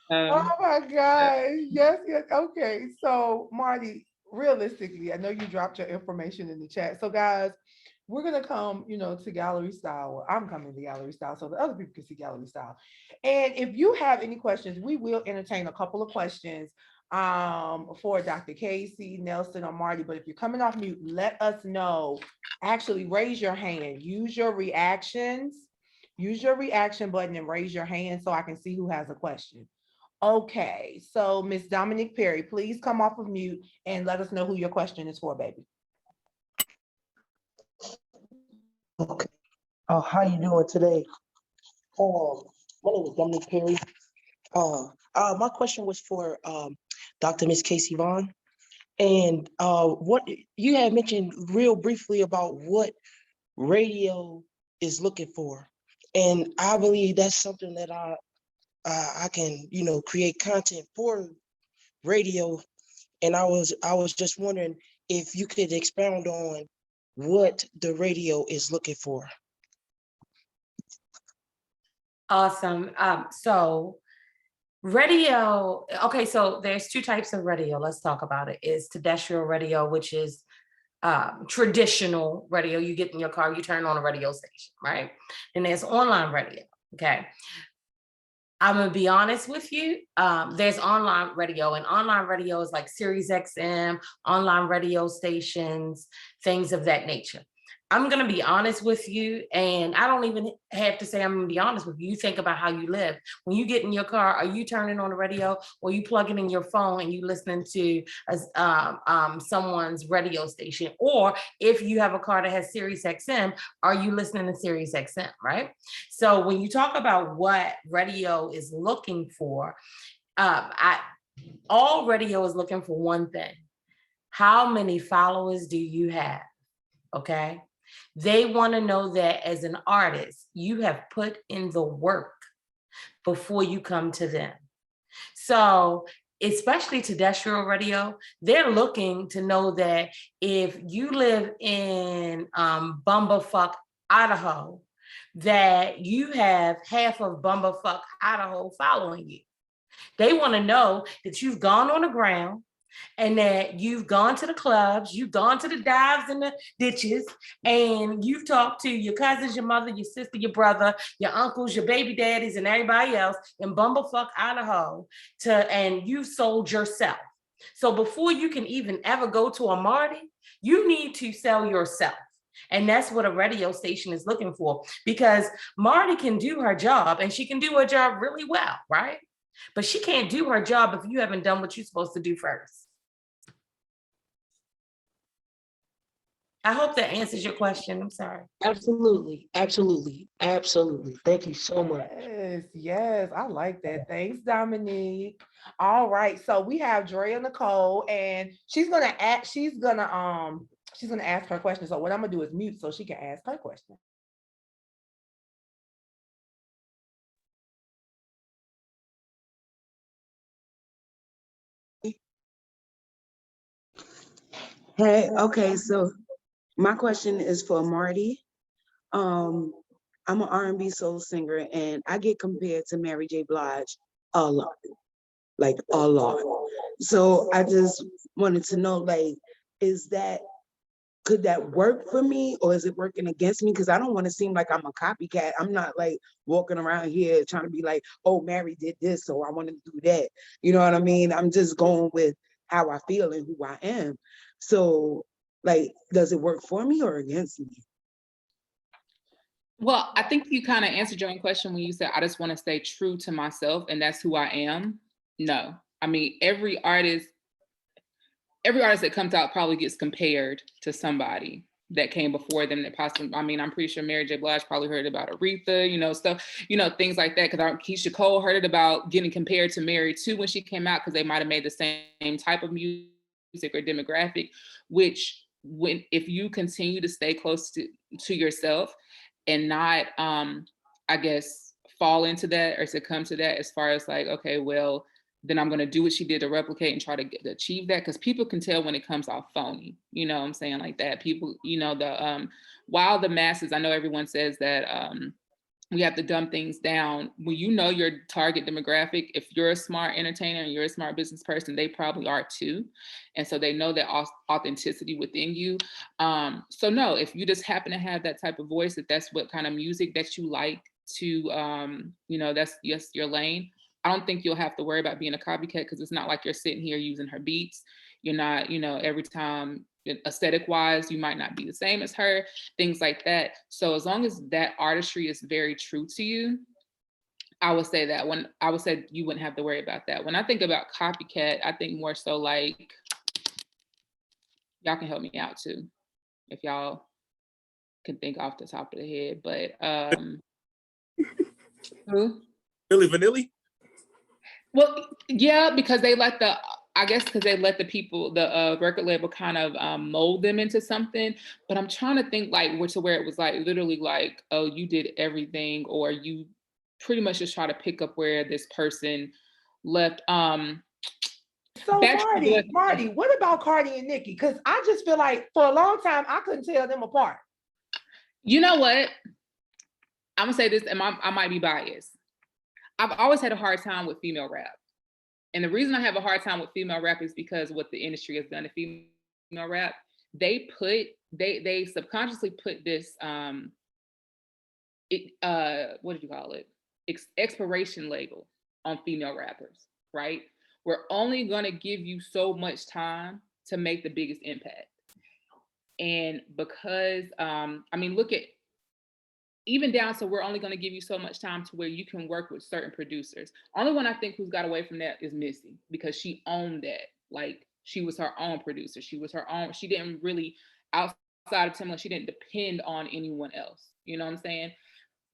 Oh my God. Yes. Okay. So Martie, realistically, I know you dropped your information in the chat. So guys, we're gonna come, to gallery style. Well, I'm coming to gallery style so the other people can see gallery style. And if you have any questions, we will entertain a couple of questions for Dr. CaSay, Nelson, or Martie. But if you're coming off mute, let us know. Actually, raise your hand. Use your reactions. Use your reaction button and raise your hand so I can see who has a question. Okay, so Miss Dominique Perry, please come off of mute and let us know who your question is for, baby. Okay. How you doing today? My name is Dominique Perry. My question was for Dr. Miss CaSay Vaughn. And what you had mentioned real briefly about what radio is looking for. And I believe that's something that I can, create content for radio, and I was just wondering if you could expound on what the radio is looking for. Awesome. So radio, okay, so there's two types of radio. Let's talk about it. Is terrestrial radio, which is traditional radio. You get in your car, you turn on a radio station, right? And there's online radio. Okay. I'm gonna be honest with you. There's online radio, and online radio is like Sirius XM, online radio stations, things of that nature. I'm gonna be honest with you, and I don't even have to say I'm gonna be honest with you. You think about how you live. When you get in your car, are you turning on the radio, or you plugging in your phone and you listening to someone's radio station? Or if you have a car that has Sirius XM, are you listening to Sirius XM, right? So when you talk about what radio is looking for, all radio is looking for one thing. How many followers do you have? Okay. They want to know that as an artist, you have put in the work before you come to them. So especially terrestrial radio, they're looking to know that if you live in Bumblefuck, Idaho, that you have half of Bumblefuck, Idaho following you. They want to know that you've gone on the ground, and that you've gone to the clubs, you've gone to the dives and the ditches, and you've talked to your cousins, your mother, your sister, your brother, your uncles, your baby daddies, and everybody else in Bumblefuck, Idaho, and you've sold yourself. So before you can even ever go to a Martie, you need to sell yourself. And that's what a radio station is looking for, because Martie can do her job, and she can do her job really well, right? But she can't do her job if you haven't done what you're supposed to do first. I hope that answers your question. I'm sorry. Absolutely, absolutely, absolutely. Thank you so much. Yes, yes, I like that. Thanks, Dominique. All right, so we have Drea Nicole, and she's gonna ask her question. So what I'm gonna do is mute so she can ask her question. Hey, okay, so my question is for Martie. I'm an R&B soul singer, and I get compared to Mary J. Blige a lot, like a lot. So I just wanted to know, like, could that work for me, or is it working against me? Because I don't want to seem like I'm a copycat. I'm not like walking around here trying to be like, oh, Mary did this, so I want to do that. You know what I mean? I'm just going with how I feel and who I am. So, like, does it work for me or against me? Well, I think you kind of answered your own question when you said, I just want to stay true to myself and that's who I am. No, I mean, every artist that comes out probably gets compared to somebody that came before them that possibly, I mean, I'm pretty sure Mary J. Blige probably heard about Aretha, stuff, things like that. Because Keisha Cole heard about getting compared to Mary too when she came out, because they might have made the same type of music or demographic, which if you continue to stay close to yourself and not, I guess, fall into that or succumb to that as far as like, okay, well, then I'm going to do what she did to replicate and try to achieve that. Because people can tell when it comes off phony, what I'm saying, like that. People, while the masses, I know everyone says that we have to dumb things down. When you know your target demographic, if you're a smart entertainer and you're a smart business person, they probably are too. And so they know that authenticity within you. So no, if you just happen to have that type of voice, that's what kind of music that you like to, that's your lane. I don't think you'll have to worry about being a copycat, because it's not like you're sitting here using her beats. You're not, every time aesthetic wise, you might not be the same as her, things like that. So as long as that artistry is very true to you, I would say you wouldn't have to worry about that. When I think about copycat, I think more so like, y'all can help me out too, if y'all can think off the top of the head, but who? Milli Vanilli? Well, yeah, because they let the people, the record label kind of mold them into something. But I'm trying to think like where it was like literally like, oh, you did everything, or you pretty much just try to pick up where this person left. So Backstreet Martie, what about Cardi and Nicki? Because I just feel like for a long time I couldn't tell them apart. You know what? I'm gonna say this, and I might be biased. I've always had a hard time with female rap. And the reason I have a hard time with female rap is because what the industry has done to female rap. They subconsciously put this what did you call it? Expiration label on female rappers, right? We're only gonna give you so much time to make the biggest impact. And because I mean, look at even down to we're only going to give you so much time to where you can work with certain producers. Only one I think who's got away from that is Missy, because she owned that. Like, she was her own producer. She was her own. She didn't really, outside of Timbaland, she didn't depend on anyone else. You know what I'm saying?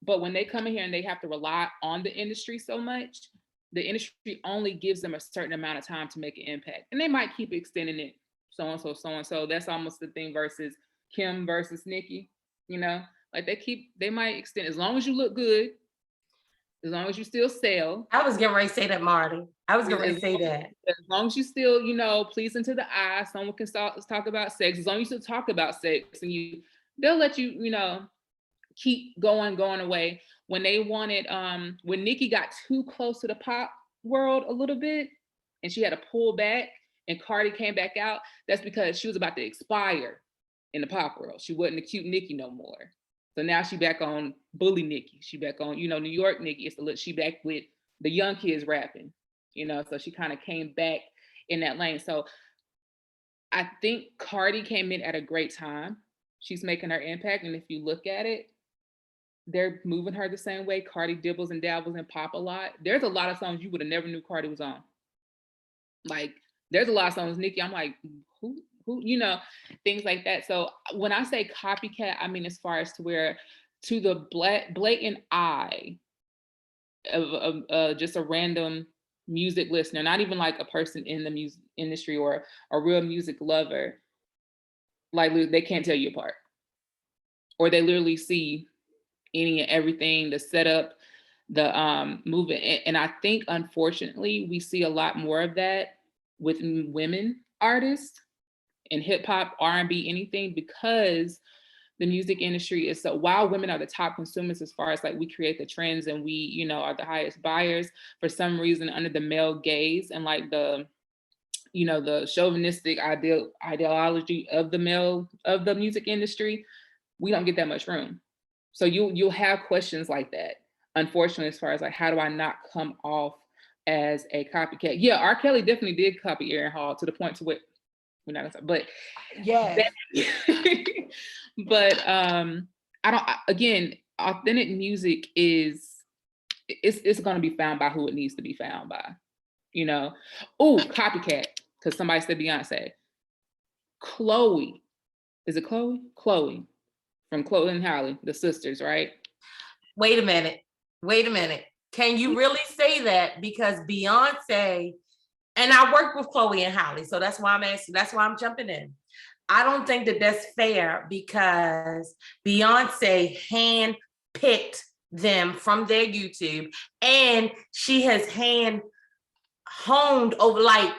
But when they come in here and they have to rely on the industry so much, the industry only gives them a certain amount of time to make an impact. And they might keep extending it, so-and-so, so-and-so. That's almost the thing versus Kim versus Nicki, you know? Like they might extend, as long as you look good, as long as you still sell. I was getting ready to say that, Martie. I was getting ready to say that. As long as you still, you know, pleasing to the eye, someone can talk about sex. As long as you still talk about sex, and they'll let you, you know, keep going away. When they wanted, when Nicki got too close to the pop world a little bit, and she had to pull back, and Cardi came back out, that's because she was about to expire in the pop world. She wasn't a cute Nicki no more. So now she back on bully Nicki. She back on, you know, New York Nicki. She back with the young kids rapping, you know, so she kind of came back in that lane. So I think Cardi came in at a great time. She's making her impact. And if you look at it, they're moving her the same way. Cardi dibbles and dabbles and pop a lot. There's a lot of songs you would have never knew Cardi was on. Like, there's a lot of songs, Nicki, I'm like, who, you know, things like that. So when I say copycat, I mean, as far as to the blatant eye of just a random music listener, not even like a person in the music industry or a real music lover, like they can't tell you apart. Or they literally see any and everything, the setup, the movement. And I think, unfortunately, we see a lot more of that with women artists in hip hop, R&B, anything, because the music industry is so, while women are the top consumers as far as like we create the trends and we, you know, are the highest buyers, for some reason under the male gaze and like the, you know, the chauvinistic ideology of the music industry, we don't get that much room. So you'll have questions like that, unfortunately, as far as like, how do I not come off as a copycat? Yeah, R. Kelly definitely did copy Aaron Hall to the point to where, we're not gonna say, but yeah. But again, authentic music it's gonna be found by who it needs to be found by, you know. Oh, copycat, because somebody said Beyonce. Chloe, is it Chloe? Chloe from Chloe and Halle, the sisters, right? Wait a minute. Can you really say that? Because Beyonce, and I work with Chloe and Halle, so that's why I'm asking, that's why I'm jumping in. I don't think that that's fair, because Beyonce handpicked them from their YouTube, and she has honed over, like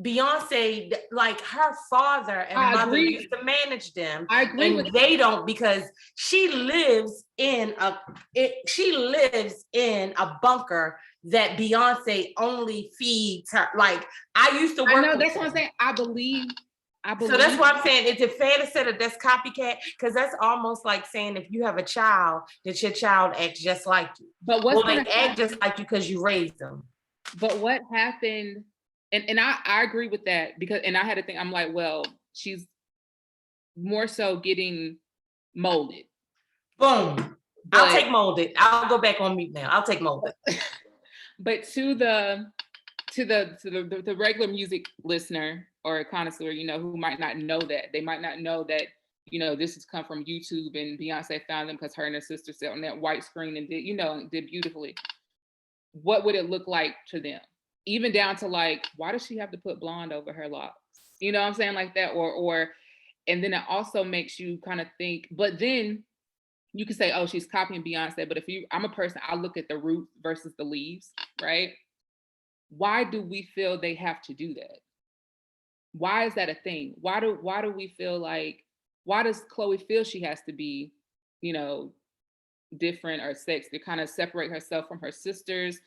Beyonce, like her father and mother used to manage them. I agree and they don't, because she lives in a bunker that Beyonce only feeds her. Like, I used to work. I know, that's what I'm saying. I believe. So that's what I'm saying. Is it fair to say that that's copycat? Because that's almost like saying if you have a child, that your child acts just like you. But what's they act just like you because you raised them. But what happened? And I agree with that, because, and I had to think, I'm like, well, she's more so getting molded. Boom. I'll take molded. I'll go back on mute now. I'll take molded. But to the regular music listener or a connoisseur, you know, who might not know that, they might not know that, you know, this has come from YouTube and Beyonce found them because her and her sister sat on that white screen and did beautifully. What would it look like to them? Even down to like, why does she have to put blonde over her locks? You know what I'm saying? Like that, and then it also makes you kind of think, but then you can say, oh, she's copying Beyonce. But I'm a person, I look at the root versus the leaves, right? Why do we feel they have to do that? why is that a thing? Why do we feel like, why does Chloe feel she has to be, you know, different or sex to kind of separate herself from her sisters?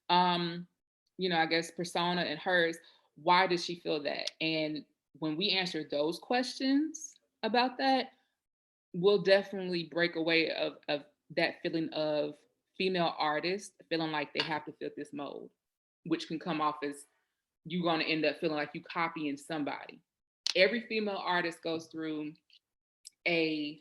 You know, I guess persona and hers. Why does she feel that? And when we answer those questions about that, we'll definitely break away of that feeling of female artists feeling like they have to fit this mold, which can come off as you're going to end up feeling like you copying somebody. Every female artist goes through if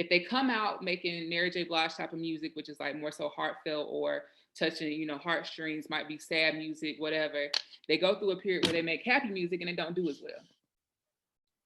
they come out making Mary J. Blige type of music, which is like more so heartfelt or touching, you know, heartstrings, might be sad music, whatever. They go through a period where they make happy music and they don't do as well.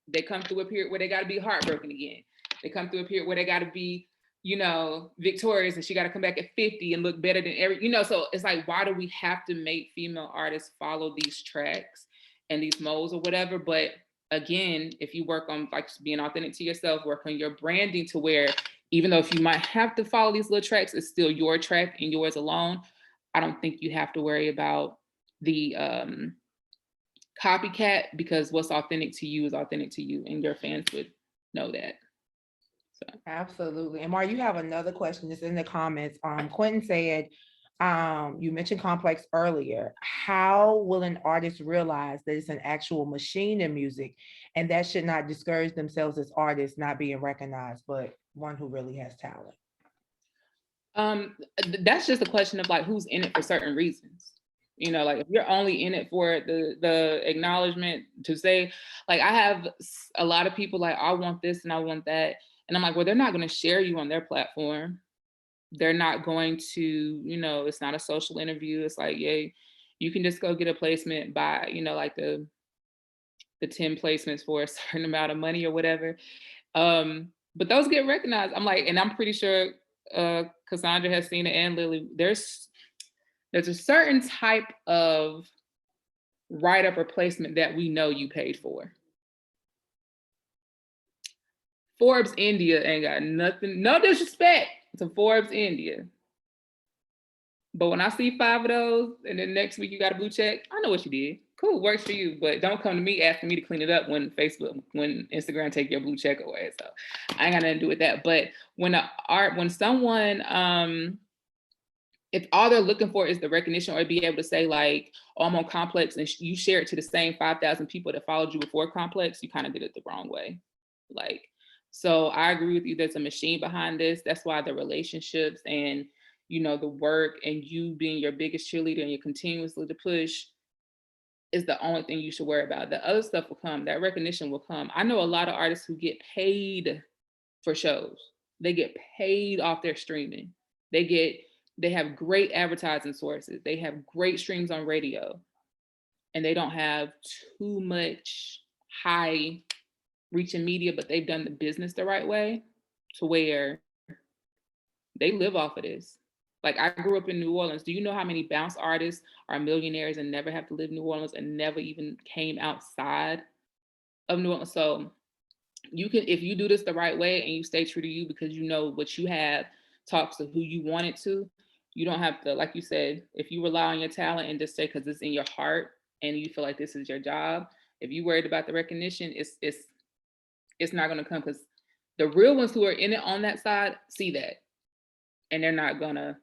They come through a period where they got to be heartbroken again. They come through a period where they got to be, you know, victorious, and she got to come back at 50 and look better than every, you know, so it's like, why do we have to make female artists follow these tracks and these molds or whatever? But again, if you work on like being authentic to yourself, work on your branding to where, even though if you might have to follow these little tracks, it's still your track and yours alone. I don't think you have to worry about the copycat, because what's authentic to you is authentic to you, and your fans would know that. So. Absolutely. And Mar, you have another question that's in the comments. Quentin said, you mentioned complex earlier. How will an artist realize that it's an actual machine in music, and that should not discourage themselves as artists not being recognized, but one who really has talent? That's just a question of like who's in it for certain reasons. You know, like if you're only in it for the acknowledgement to say, like, I have a lot of people like, I want this and I want that. And I'm like, well, they're not going to share you on their platform. They're not going to, you know, it's not a social interview. It's like, yeah, you can just go get a placement by, you know, like the 10 placements for a certain amount of money or whatever. But those get recognized. I'm like, and I'm pretty sure Cassandra has seen it, and Lillie, there's a certain type of write-up or placement that we know you paid for. Forbes India ain't got nothing, no disrespect to Forbes India. But when I see 5 of those and then next week you got a blue check, I know what you did. Cool, works for you, but don't come to me asking me to clean it up when Instagram take your blue check away. So I ain't got nothing to do with that. But when someone, if all they're looking for is the recognition or be able to say like, oh, I'm on Complex, and you share it to the same 5,000 people that followed you before Complex, you kind of did it the wrong way. Like, so I agree with you, there's a machine behind this. That's why the relationships and, you know, the work and you being your biggest cheerleader and you continuously to push is the only thing you should worry about. The other stuff will come, that recognition will come. I know a lot of artists who get paid for shows. They get paid off their streaming. They have great advertising sources. They have great streams on radio, and they don't have too much high reaching media, but they've done the business the right way to where they live off of this. Like, I grew up in New Orleans. Do you know how many bounce artists are millionaires and never have to live in New Orleans and never even came outside of New Orleans? So you can, if you do this the right way and you stay true to you because you know what you have talks to who you want it to, you don't have to, like you said, if you rely on your talent and just say, because it's in your heart and you feel like this is your job, if you worried about the recognition, it's not going to come, because the real ones who are in it on that side see that, and they're not going to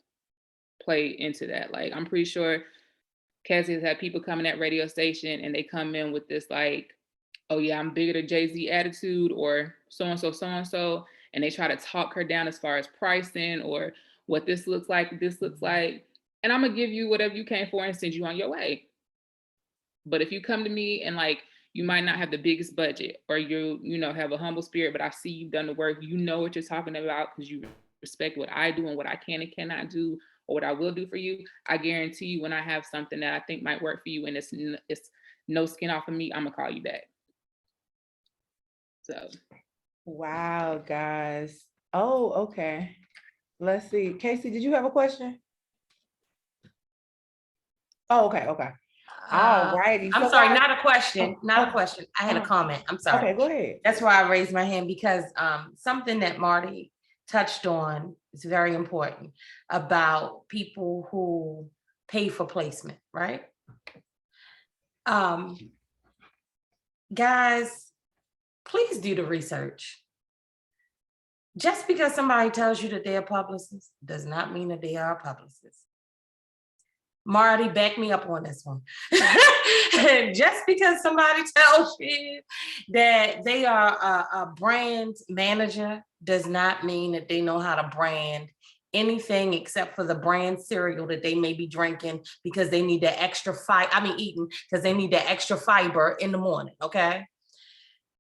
play into that. Like, I'm pretty sure CaSay has had people come in that radio station and they come in with this like, oh yeah, I'm bigger than Jay-Z attitude, or so-and-so, and they try to talk her down as far as pricing or what this looks like, and I'm gonna give you whatever you came for and send you on your way. But if you come to me and like, you might not have the biggest budget, or you know, have a humble spirit, but I see you've done the work, you know what you're talking about because you respect what I do and what I can and cannot do, or what I will do for you, I guarantee you when I have something that I think might work for you and it's no skin off of me, I'm gonna call you back. So. Wow, guys. Oh, okay. Let's see. CaSay, did you have a question? Oh, okay. All righty. I'm sorry, not a question, not a question. I had a comment. I'm sorry. Okay, go ahead. That's why I raised my hand, because something that Martie touched on is very important about people who pay for placement, right? guys, please do the research. Just because somebody tells you that they're a publicist does not mean that they are a publicist. Martie, back me up on this one. Just because somebody tells you that they are a brand manager does not mean that they know how to brand anything except for the brand cereal that they may be drinking because they need that extra eating because they need that extra fiber in the morning, okay?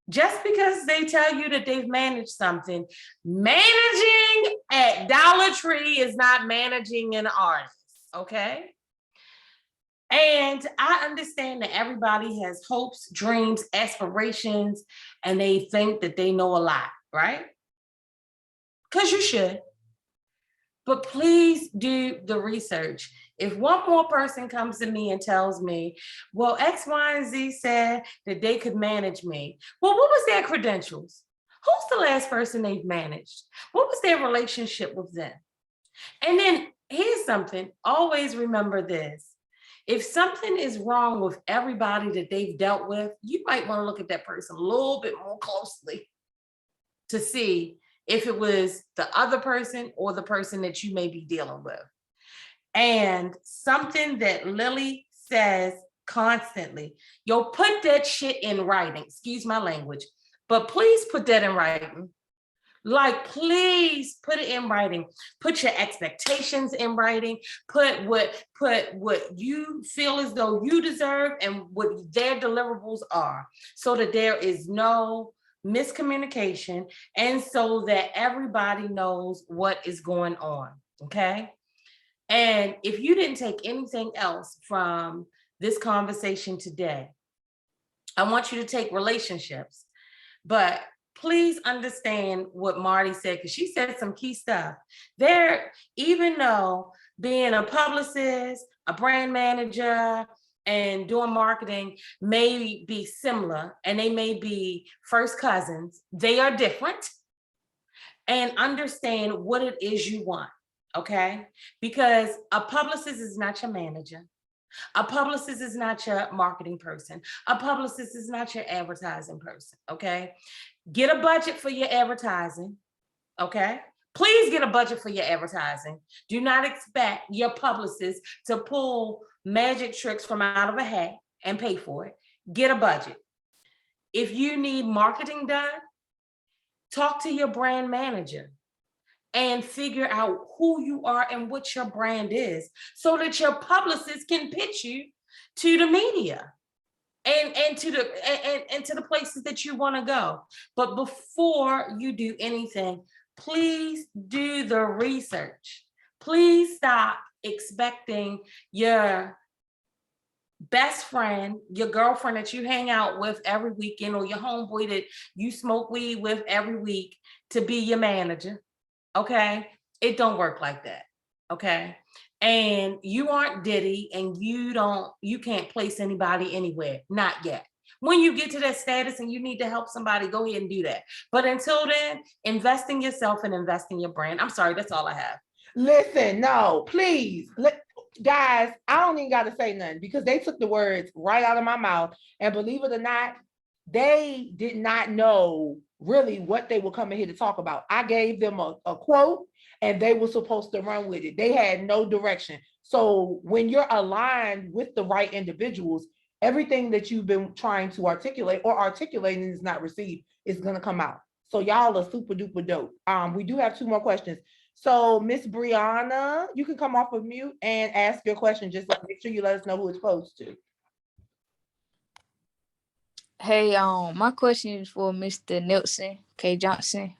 Just because they tell you that they've managed something, managing at Dollar Tree is not managing an artist, okay? And I understand that everybody has hopes, dreams, aspirations, and they think that they know a lot, right? Because you should. But please do the research. If one more person comes to me and tells me, well, X, Y, and Z said that they could manage me. Well, what was their credentials? Who's the last person they've managed? What was their relationship with them? And then here's something, always remember this. If something is wrong with everybody that they've dealt with, you might want to look at that person a little bit more closely to see if it was the other person or the person that you may be dealing with. And something that Lillie says constantly, yo, put that shit in writing, excuse my language, but please put that in writing. Like, please put it in writing. Put your expectations in writing. Put what you feel as though you deserve and what their deliverables are, so that there is no miscommunication and so that everybody knows what is going on, okay? And if you didn't take anything else from this conversation today, I want you to take relationships, but please understand what Martie said, because she said some key stuff. There, even though being a publicist, a brand manager, and doing marketing may be similar, and they may be first cousins, they are different. And understand what it is you want, okay? Because a publicist is not your manager. A publicist is not your marketing person. A publicist is not your advertising person, okay? Get a budget for your advertising, okay? Please get a budget for your advertising. Do not expect your publicist to pull magic tricks from out of a hat and pay for it. Get a budget. If you need marketing done, talk to your brand manager and figure out who you are and what your brand is so that your publicist can pitch you to the media and to the places that you want to go. But before you do anything, please do the research. Please stop expecting your best friend, your girlfriend that you hang out with every weekend, or your homeboy that you smoke weed with every week to be your manager, okay? It don't work like that, okay? And you aren't Diddy, and you can't place anybody anywhere, not yet. When you get to that status and you need to help somebody, go ahead and do that. But until then, invest in yourself and invest in your brand. I'm sorry, that's all I have. Listen, no, please. Guys, I don't even got to say nothing because they took the words right out of my mouth. And believe it or not, they did not know really what they were coming here to talk about. I gave them a quote and they were supposed to run with it. They had no direction. So when you're aligned with the right individuals, everything that you've been trying to articulate or articulating is not received is going to come out. So y'all are super duper dope. We do have 2 more questions. So Miss Brianna, you can come off of mute and ask your question. Just make sure you let us know who it's posed to. Hey, my question is for Mr. Nelson K. Johnson.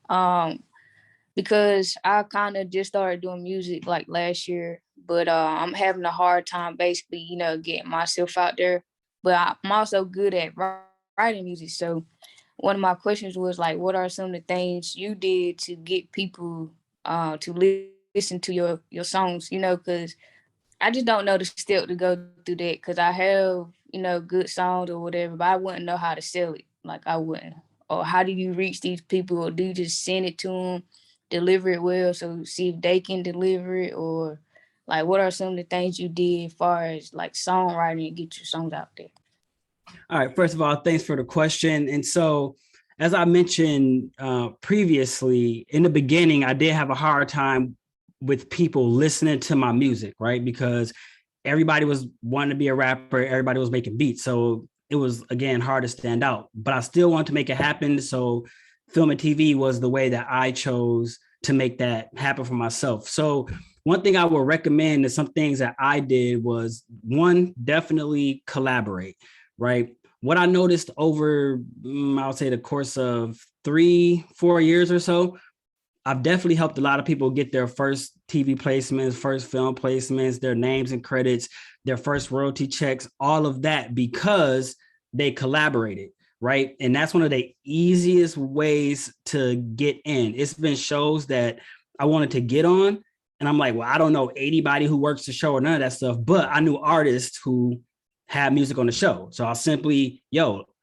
Because I kind of just started doing music like last year, but I'm having a hard time basically, getting myself out there. But I'm also good at writing music. So one of my questions was like, what are some of the things you did to get people to listen to your songs, because I just don't know the step to go through that, because I have, good songs or whatever, but I wouldn't know how to sell it. Like I wouldn't. Or how do you reach these people? Or do you just send it to them, deliver it well, so see if they can deliver it? Or like, what are some of the things you did as far as like songwriting and get your songs out there? All right, first of all, thanks for the question. And so, as I mentioned previously, in the beginning, I did have a hard time with people listening to my music, right? Because everybody was wanting to be a rapper, everybody was making beats. So it was, again, hard to stand out, but I still wanted to make it happen. So film and TV was the way that I chose to make that happen for myself. So one thing I would recommend is some things that I did was, one, definitely collaborate, right? What I noticed over, I would say, the course of 3-4 years or so, I've definitely helped a lot of people get their first TV placements, first film placements, their names and credits, their first royalty checks, all of that because they collaborated, right? And that's one of the easiest ways to get in. It's been shows that I wanted to get on, and I'm like, well, I don't know anybody who works the show or none of that stuff, but I knew artists who had music on the show. So I'll simply,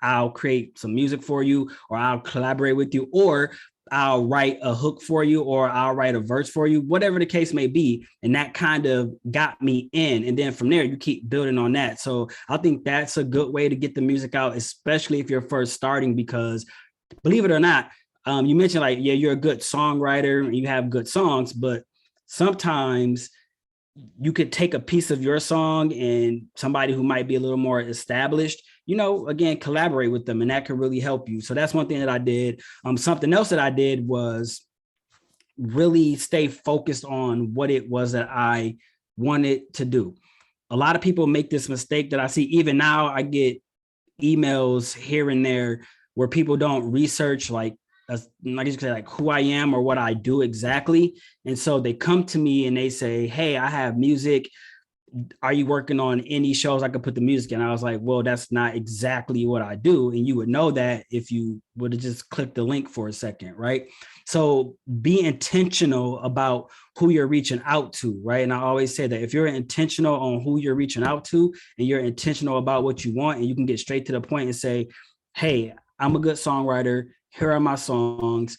I'll create some music for you, or I'll collaborate with you, or I'll write a hook for you, or I'll write a verse for you, whatever the case may be. And that kind of got me in. And then from there, you keep building on that. So I think that's a good way to get the music out, especially if you're first starting, because believe it or not, you mentioned like, yeah, you're a good songwriter and you have good songs, but sometimes you could take a piece of your song and somebody who might be a little more established, again, collaborate with them, and that could really help you. So that's one thing that I did. Something else that I did was really stay focused on what it was that I wanted to do. A lot of people make this mistake that I see. Even now, I get emails here and there where people don't research like who I am or what I do exactly. And so they come to me and they say, hey, I have music. Are you working on any shows I could put the music in? I was like, well, that's not exactly what I do. And you would know that if you would have just clicked the link for a second, right? So be intentional about who you're reaching out to, right? And I always say that if you're intentional on who you're reaching out to and you're intentional about what you want, and you can get straight to the point and say, hey, I'm a good songwriter. Here are my songs.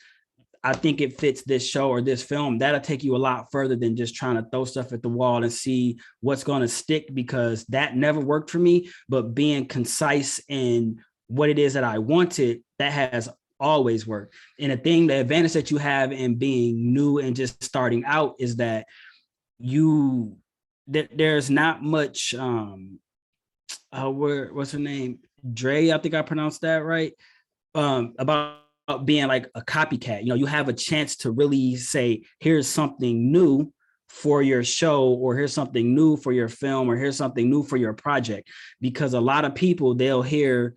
I think it fits this show or this film. That'll take you a lot further than just trying to throw stuff at the wall and see what's going to stick, because that never worked for me. But being concise in what it is that I wanted, that has always worked. And the advantage that you have in being new and just starting out is that there's not much, what's her name? Dre, I think I pronounced that right. About being like a copycat. You have a chance to really say, here's something new for your show, or here's something new for your film, or here's something new for your project. Because a lot of people, they'll hear,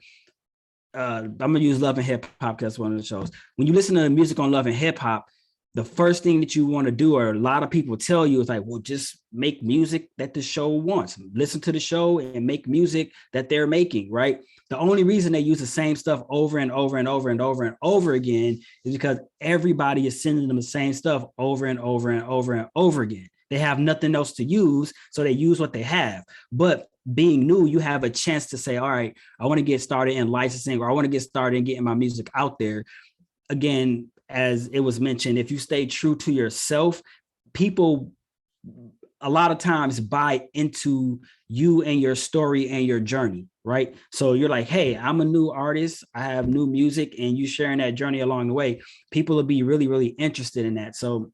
I'm gonna use Love and Hip Hop because that's one of the shows. When you listen to the music on Love and Hip Hop, the first thing that you want to do, or a lot of people tell you, is like, well, just make music that the show wants. Listen to the show and make music that they're making, right? The only reason they use the same stuff over and over and over and over and over again is because everybody is sending them the same stuff over and over and over and over again. They have nothing else to use, so they use what they have. But being new, you have a chance to say, all right, I want to get started in licensing, or I want to get started in getting my music out there. Again, as it was mentioned, if you stay true to yourself, people a lot of times buy into you and your story and your journey, right? So you're like, hey, I'm a new artist, I have new music, and you sharing that journey along the way, people will be really, really interested in that. So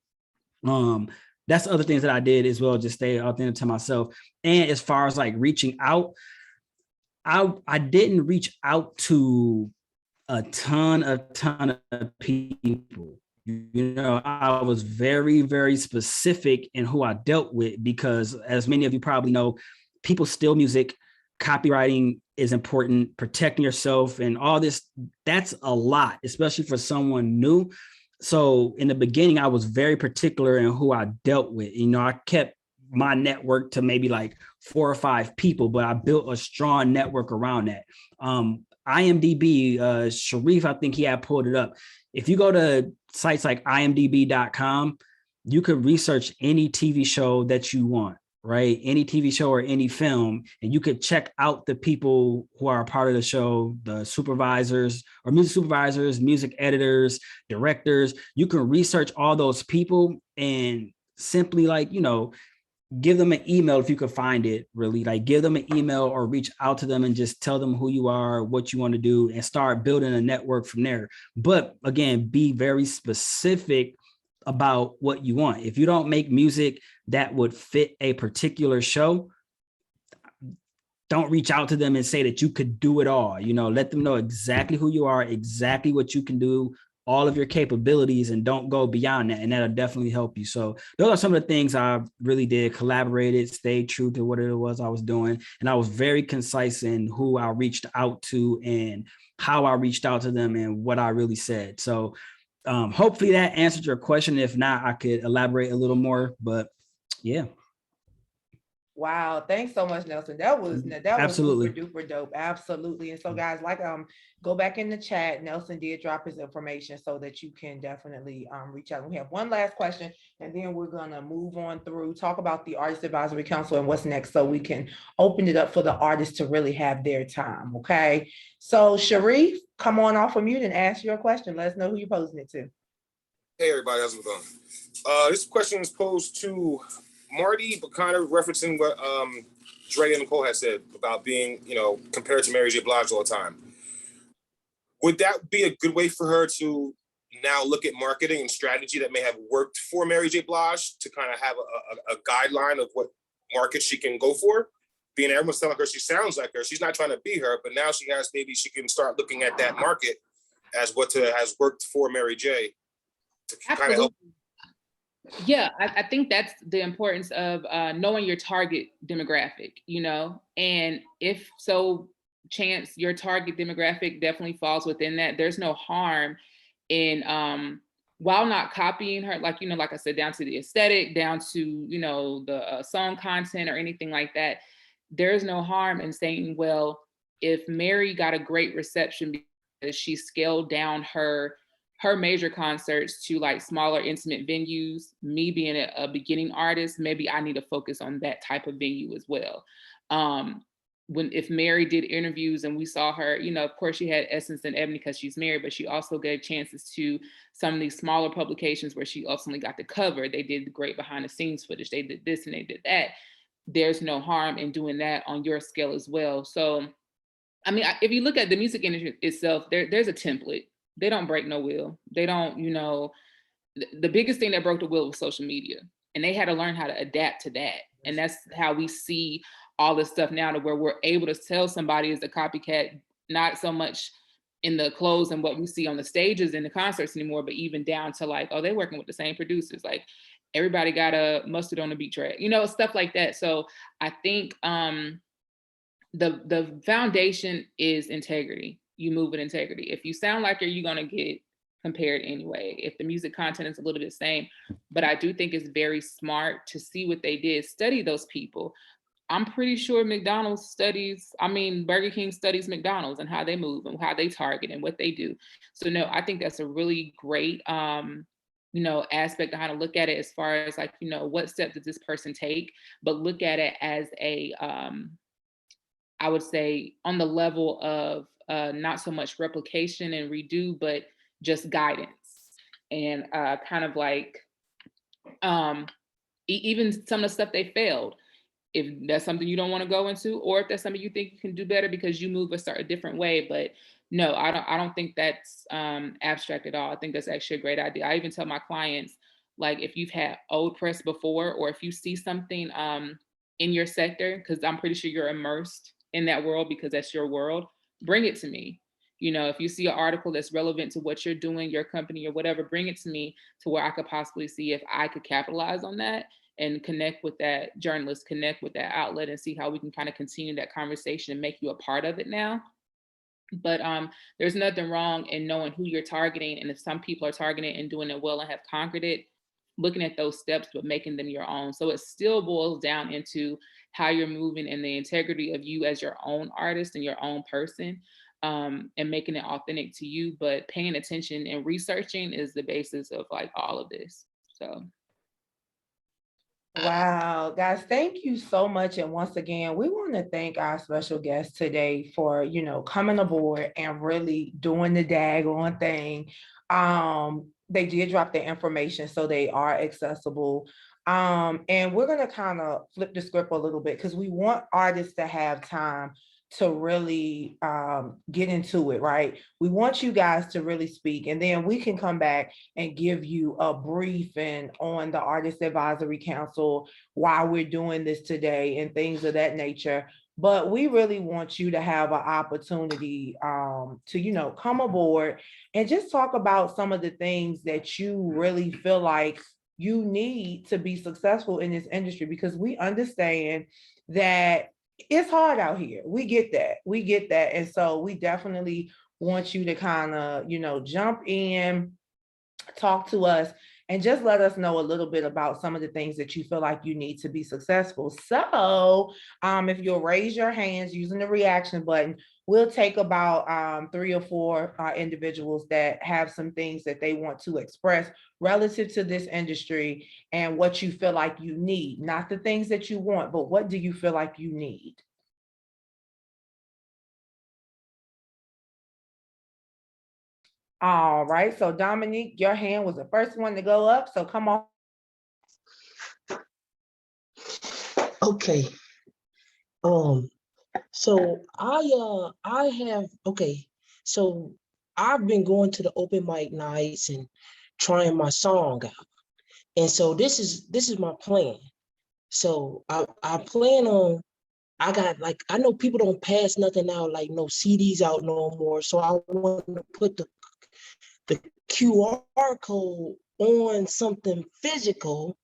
that's other things that I did as well, just stay authentic to myself. And as far as like reaching out, I didn't reach out to a ton of people. I was very, very specific in who I dealt with, because as many of you probably know, people steal music, copywriting is important, protecting yourself and all this, that's a lot, especially for someone new. So in the beginning, I was very particular in who I dealt with. I kept my network to maybe like 4 or 5 people, but I built a strong network around that. IMDb, Sharif, I think he had pulled it up. If you go to sites like imdb.com, you could research any TV show that you want, right? Any TV show or any film, and you could check out the people who are a part of the show, the supervisors or music supervisors, music editors, directors. You can research all those people and simply give them an email if you could find it, really. Like, give them an email or reach out to them and just tell them who you are, what you want to do, and start building a network from there. But again, be very specific about what you want. If you don't make music that would fit a particular show, don't reach out to them and say that you could do it all. You know, let them know exactly who you are, exactly what you can do, all of your capabilities, and don't go beyond that. And that'll definitely help you. So those are some of the things I really did: collaborated, stayed true to what it was I was doing. And I was very concise in who I reached out to and how I reached out to them and what I really said. So hopefully that answered your question. If not, I could elaborate a little more, but yeah. Wow, thanks so much, Nelson. That was Absolutely super duper dope. Absolutely. And so guys, like go back in the chat. Nelson did drop his information so that you can definitely reach out. We have one last question, and then we're gonna move on through, talk about the Artist Advisory Council and what's next, so we can open it up for the artists to really have their time. Okay. So Sharif, come on off of mute and ask your question. Let us know who you're posing it to. Hey everybody, how's it going? This question is posed to Martie, but kind of referencing what Dre and Nicole had said about being, compared to Mary J. Blige all the time. Would that be a good way for her to now look at marketing and strategy that may have worked for Mary J. Blige, to kind of have a guideline of what market she can go for? Being everyone's telling her she sounds like her, she's not trying to be her, but now maybe she can start looking at that market as what has worked for Mary J. to kind of help. Yeah, I think that's the importance of knowing your target demographic, and if so, chance your target demographic definitely falls within that. There's no harm in, while not copying her, like I said, down to the aesthetic, down to, the song content or anything like that. There's no harm in saying, well, if Mary got a great reception because she scaled down her major concerts to like smaller intimate venues, me being a beginning artist, maybe I need to focus on that type of venue as well. If Mary did interviews and we saw her, of course she had Essence and Ebony because she's married, but she also gave chances to some of these smaller publications where she ultimately got the cover. They did the great behind the scenes footage. They did this and they did that. There's no harm in doing that on your scale as well. So, I mean, if you look at the music industry itself, there's a template. They don't break no will. They don't, the biggest thing that broke the will was social media. And they had to learn how to adapt to that. And that's how we see all this stuff now, to where we're able to tell somebody is a copycat, not so much in the clothes and what we see on the stages and the concerts anymore, but even down to like, oh, they're working with the same producers. Like everybody got a Mustard on the Beat track, stuff like that. So I think the foundation is integrity. You move with integrity. If you sound like her, you're gonna get compared anyway. If the music content is a little bit the same, but I do think it's very smart to see what they did, study those people. I'm pretty sure Burger King studies McDonald's and how they move and how they target and what they do. So no, I think that's a really great, aspect of how to look at it, as far as like, what step does this person take, but look at it as a, I would say on the level of, not so much replication and redo, but just guidance and kind of like even some of the stuff they failed. If that's something you don't want to go into, or if that's something you think you can do better because you move a different way. But no, I don't think that's abstract at all. I think that's actually a great idea. I even tell my clients, like, if you've had old press before, or if you see something in your sector, because I'm pretty sure you're immersed in that world because that's your world, bring it to me. If you see an article that's relevant to what you're doing, your company or whatever, bring it to me to where I could possibly see if I could capitalize on that and connect with that journalist, connect with that outlet, and see how we can kind of continue that conversation and make you a part of it now. But there's nothing wrong in knowing who you're targeting. And if some people are targeting and doing it well and have conquered it, looking at those steps, but making them your own. So it still boils down into how you're moving and the integrity of you as your own artist and your own person, and making it authentic to you. But paying attention and researching is the basis of like all of this. So. Wow, guys, thank you so much. And once again, we want to thank our special guest today for, coming aboard and really doing the daggone thing. They did drop their information, so they are accessible. And we're gonna kind of flip the script a little bit because we want artists to have time to really get into it, right? We want you guys to really speak, and then we can come back and give you a briefing on the Artist Advisory Council, why we're doing this today, and things of that nature. But we really want you to have an opportunity to, you know, come aboard and just talk about some of the things that you really feel like you need to be successful in this industry, because we understand that it's hard out here. We get that. We get that. And so we definitely want you to kind of, you know, jump in, talk to us, and just let us know a little bit about some of the things that you feel like you need to be successful. So if you'll raise your hands using the reaction button, we'll take about 3 or 4 individuals that have some things that they want to express relative to this industry and what you feel like you need. Not the things that you want, but what do you feel like you need? All right, so Dominique, your hand was the first one to go up, so come on. Okay. So I have, okay, so I've been going to the open mic nights and trying my song out. And so this is my plan. So I plan on, I got like, I know people don't pass nothing out, like no CDs out no more. So I want to put the QR code on something physical,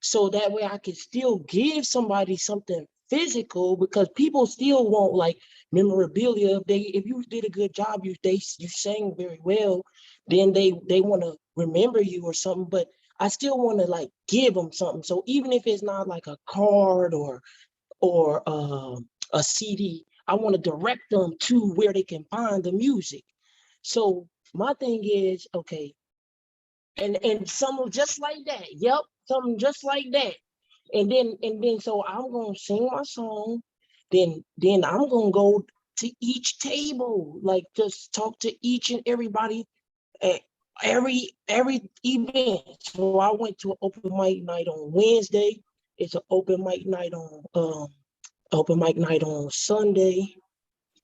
so that way I can still give somebody something physical, because people still want like memorabilia. If you did a good job, you sang very well, then they want to remember you or something. But I still want to like give them something. So even if it's not like a card or a CD, I want to direct them to where they can find the music. So my thing is, okay, and something just like that. Yep, something just like that. And then so I'm gonna sing my song, then I'm gonna go to each table, like just talk to each and everybody at every event. So I went to an open mic night on Wednesday. It's an open mic night on Sunday.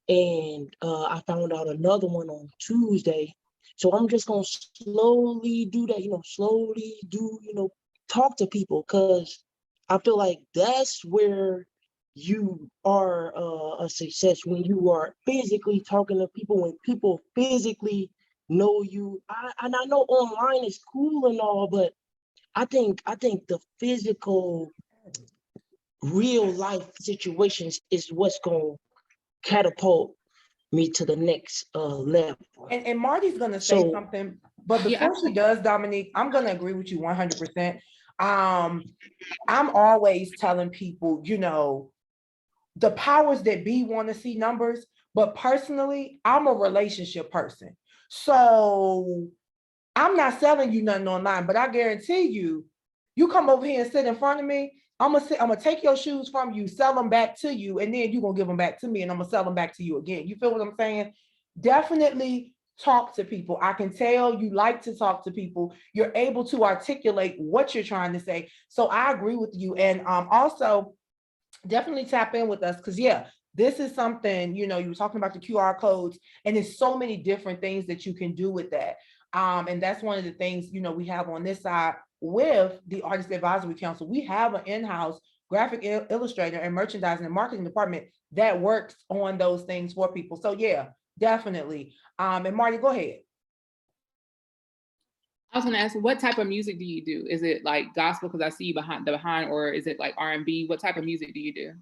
And I found out another one on Tuesday. So I'm just gonna slowly do that, talk to people, because I feel like that's where you are a success, when you are physically talking to people, when people physically know you. I know online is cool and all, but I think the physical, real life situations is what's gonna catapult me to the next level. And Martie's gonna say something, but before she does, Dominique, I'm gonna agree with you 100%. I'm always telling people, you know, the powers that be want to see numbers, but personally, I'm a relationship person. So I'm not selling you nothing online, but I guarantee you, you come over here and sit in front of me, I'm gonna take your shoes from you, sell them back to you, and then you're gonna give them back to me, and I'm gonna sell them back to you again. You feel what I'm saying? Definitely talk to people. I can tell you like to talk to people. You're able to articulate what you're trying to say. So I agree with you. And also definitely tap in with us, because yeah, this is something, you know, you were talking about the QR codes, and there's so many different things that you can do with that. And that's one of the things, you know, we have on this side with the Artist Advisory Council. We have an in-house graphic illustrator and merchandising and marketing department that works on those things for people. So yeah, definitely. And Martie, go ahead. I was gonna ask, what type of music do you do? Is it like gospel, because I see you behind, or is it like R&B? What type of music do you do?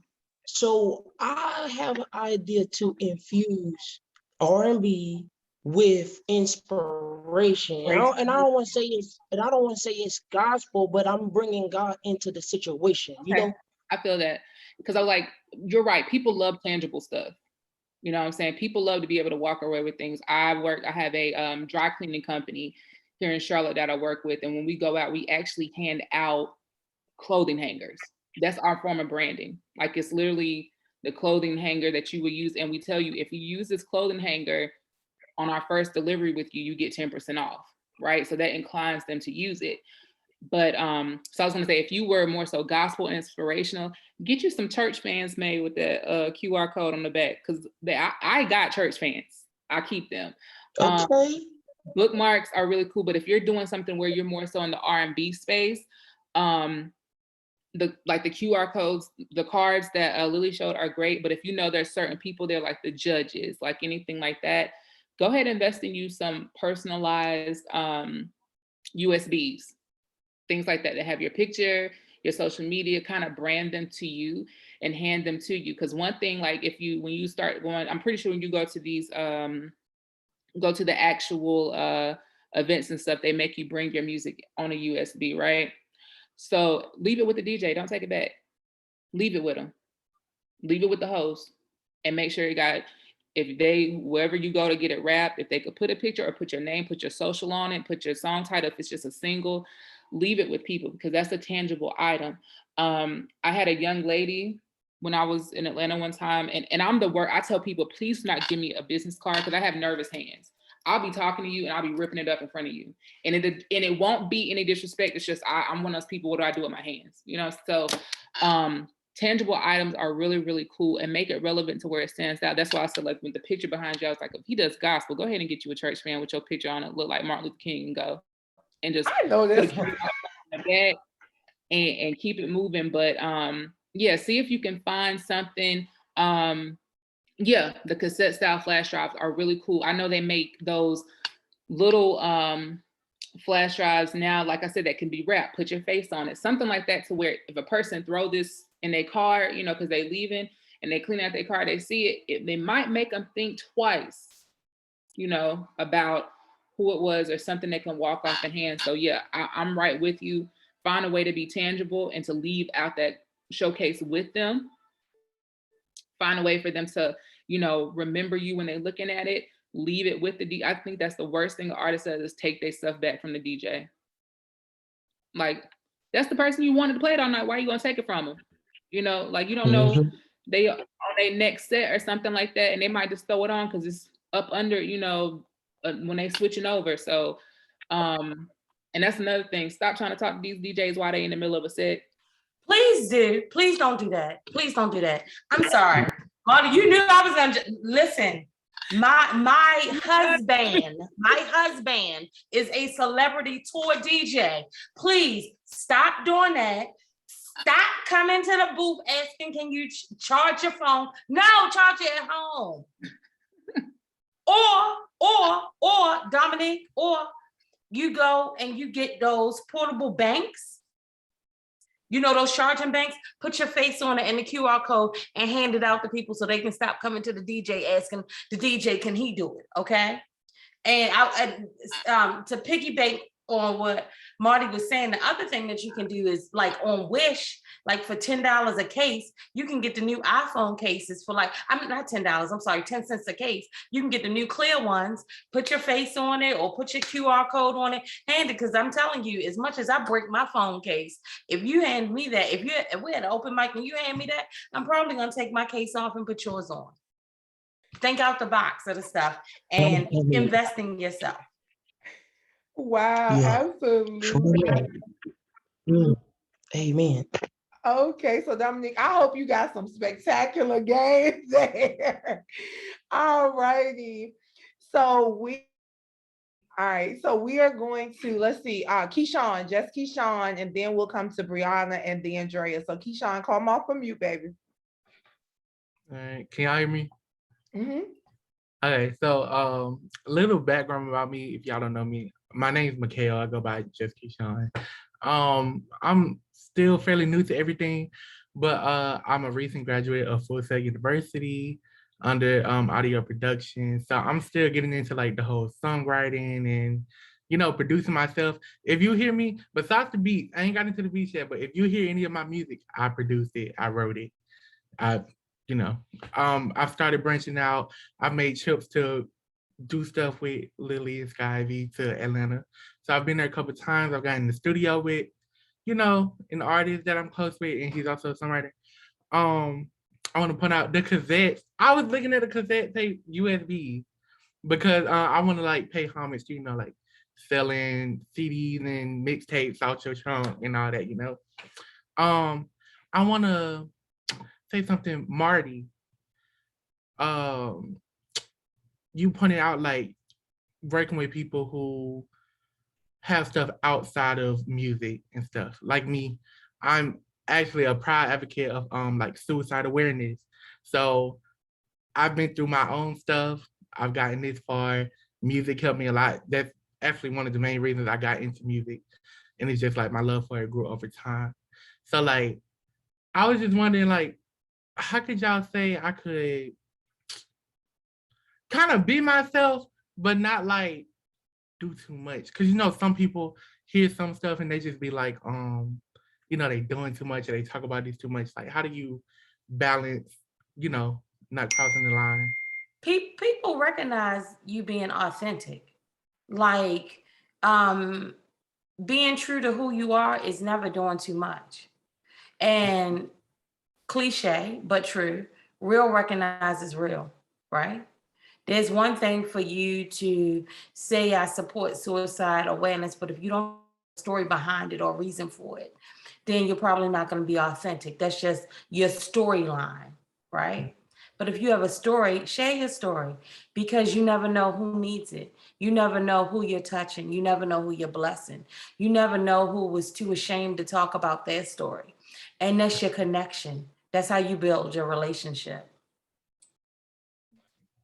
So I have an idea to infuse R&B with inspiration, and I don't want to say it's gospel, but I'm bringing God into the situation. Okay. You know, I feel that, because I was like, you're right. People love tangible stuff. You know what I'm saying? People love to be able to walk away with things. I have a dry cleaning company here in Charlotte that I work with. And when we go out, we actually hand out clothing hangers. That's our form of branding. Like, it's literally the clothing hanger that you will use. And we tell you, if you use this clothing hanger on our first delivery with you, you get 10% off, right? So that inclines them to use it. But so I was gonna say, if you were more so gospel inspirational, get you some church fans made with that QR code on the back, because I got church fans. I keep them. Okay. Bookmarks are really cool, but if you're doing something where you're more so in the R&B space, the QR codes, the cards that Lillie showed are great, but if you know there's certain people there, like the judges, like anything like that, go ahead and invest in you some personalized USBs, things like that have your picture, your social media, kind of brand them to you and hand them to you. Because one thing, like when you start going, I'm pretty sure when you go to these, go to the actual events and stuff, they make you bring your music on a USB, right? So leave it with the DJ, don't take it back. Leave it with them. Leave it with the host, and make sure you got, wherever you go to get it wrapped, if they could put a picture or put your name, put your social on it, put your song title, if it's just a single, leave it with people, because that's a tangible item. I had a young lady when I was in Atlanta one time, and I'm the worst. I tell people, please do not give me a business card, because I have nervous hands. I'll be talking to you and I'll be ripping it up in front of you. And it won't be any disrespect. It's just, I'm one of those people, what do I do with my hands? You know, so tangible items are really, really cool, and make it relevant to where it stands out. That's why I said, like, with the picture behind you, I was like, if he does gospel, go ahead and get you a church fan with your picture on it, look like Martin Luther King, and go. And just I know this. put a back and keep it moving. But yeah, see if you can find something. Yeah, the cassette style flash drives are really cool. I know they make those little flash drives now, like I said, that can be wrapped, put your face on it, something like that, to where if a person throw this in their car, you know, because they leaving and they clean out their car, they see it, they might make them think twice, you know, about who it was, or something that can walk off the hand. So yeah, I'm right with you. Find a way to be tangible and to leave out that showcase with them. Find a way for them to, you know, remember you when they're looking at it. Leave it with the DJ. I think that's the worst thing an artist does, is take their stuff back from the DJ. Like, that's the person you wanted to play it all night. Why are you gonna take it from them? You know, like, you don't know, they on their next set or something like that, and they might just throw it on because it's up under, you know, when they switching over. So, and that's another thing. Stop trying to talk to these DJs while they in the middle of a set. Please do. Please don't do that. Please don't do that. I'm sorry. Marty, you knew I was gonna listen. My husband is a celebrity tour DJ. Please stop doing that. Stop coming to the booth asking, can you charge your phone? No, charge it at home. or Dominique, or you go and you get those portable banks. You know, those charging banks, put your face on it and the QR code and hand it out to people so they can stop coming to the DJ asking the DJ, can he do it? Okay. And to piggyback on what Marty was saying, the other thing that you can do is, like, on Wish, like for $10 a case, you can get the new iPhone cases for, like, I mean, not $10, I'm sorry, 10 cents a case. You can get the new clear ones, put your face on it or put your QR code on it, hand it, because I'm telling you, as much as I break my phone case, if you hand me that, if we had an open mic and you hand me that, I'm probably gonna take my case off and put yours on. Think out the box of the stuff and invest in yourself. Wow, absolutely. Amen. Okay, so Dominique, I hope you got some spectacular games there. All righty. So we are going to, let's see, Keyshawn, just Keyshawn, and then we'll come to Brianna and then Andrea. So Keyshawn, come off from mute, baby. All right, can y'all hear me? Mm-hmm. Okay, so a little background about me, if y'all don't know me. My name is Mikhail. I go by just Keyshawn. I'm still fairly new to everything, but I'm a recent graduate of Full Sail University under audio production. So I'm still getting into, like, the whole songwriting and, you know, producing myself. If you hear me, besides the beat, I ain't got into the beats yet, but if you hear any of my music, I produced it, I wrote it. You know, I've started branching out. I've made trips to do stuff with Lillie and SkyIV to Atlanta. So I've been there a couple of times. I've gotten in the studio with, you know, an artist that I'm close with, and he's also a songwriter. I want to point out the cassettes. I was looking at the cassette tape USB because I want to, like, pay homage to, you know, like, selling CDs and mixtapes out your trunk and all that, you know. I want to say something, Martie. You pointed out like working with people who have stuff outside of music and stuff. Like me, I'm actually a proud advocate of like suicide awareness. So I've been through my own stuff. I've gotten this far. Music helped me a lot. That's actually one of the main reasons I got into music. And it's just like my love for it grew over time. So like, I was just wondering like, how could y'all say I could kind of be myself, but not like do too much? Cause you know, some people hear some stuff and they just be like, you know, they doing too much or they talk about this too much. Like, how do you balance, you know, not crossing the line? People recognize you being authentic. Like, being true to who you are is never doing too much. And cliche, but true, real recognizes real, right? There's one thing for you to say, I support suicide awareness, but if you don't have a story behind it or reason for it, then you're probably not going to be authentic. That's just your storyline, right? But if you have a story, share your story, because you never know who needs it. You never know who you're touching. You never know who you're blessing. You never know who was too ashamed to talk about their story. And that's your connection. That's how you build your relationship.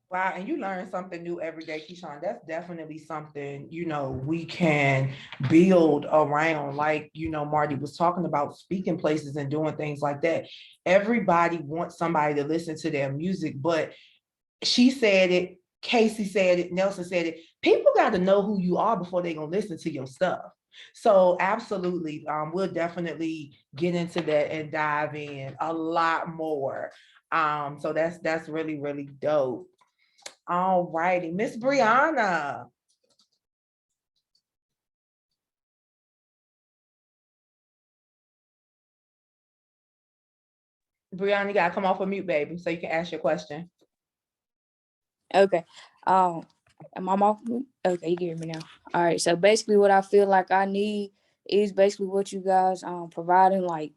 Wow, and you learn something new every day, Keyshawn. That's definitely something, you know, we can build around. Like, you know, Martie was talking about speaking places and doing things like that. Everybody wants somebody to listen to their music, but she said it, CaSay said it, Nelson said it. People got to know who you are before they're going to listen to your stuff. So absolutely, we'll definitely get into that and dive in a lot more. So that's really, really dope. All righty, Miss Brianna. Brianna, you gotta come off of mute, baby, so you can ask your question. Okay. Am I off mute? Okay, you can hear me now. All right. So basically what I feel like I need is basically what you guys providing, like,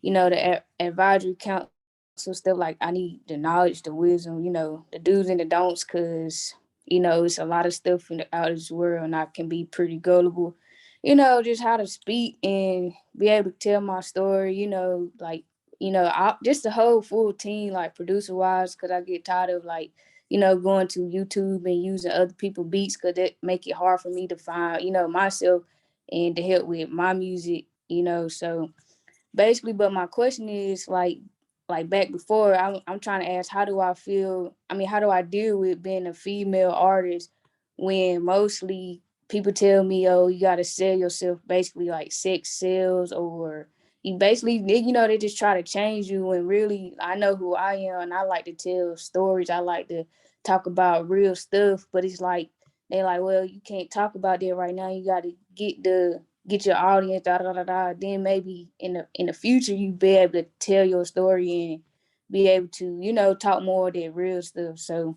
you know, the advisory council stuff. Like, I need the knowledge, the wisdom, you know, the do's and the don'ts, because, you know, it's a lot of stuff in the out of this world and I can be pretty gullible, you know, just how to speak and be able to tell my story, you know, like, you know, just the whole full team, like producer wise, because I get tired of like, you know, going to YouTube and using other people's beats, because that make it hard for me to find, you know, myself and to help with my music, you know. So basically, but my question is like back before, I'm trying to ask, how do I feel? I mean, how do I deal with being a female artist when mostly people tell me, oh, you got to sell yourself, basically like sex sells, or you basically, you know, they just try to change you. And really, I know who I am and I like to tell stories. I like to talk about real stuff, but it's like, they're like, well, you can't talk about that right now. You got to get your audience, da da da da. Then maybe in the future you be able to tell your story and be able to, you know, talk more of that real stuff. So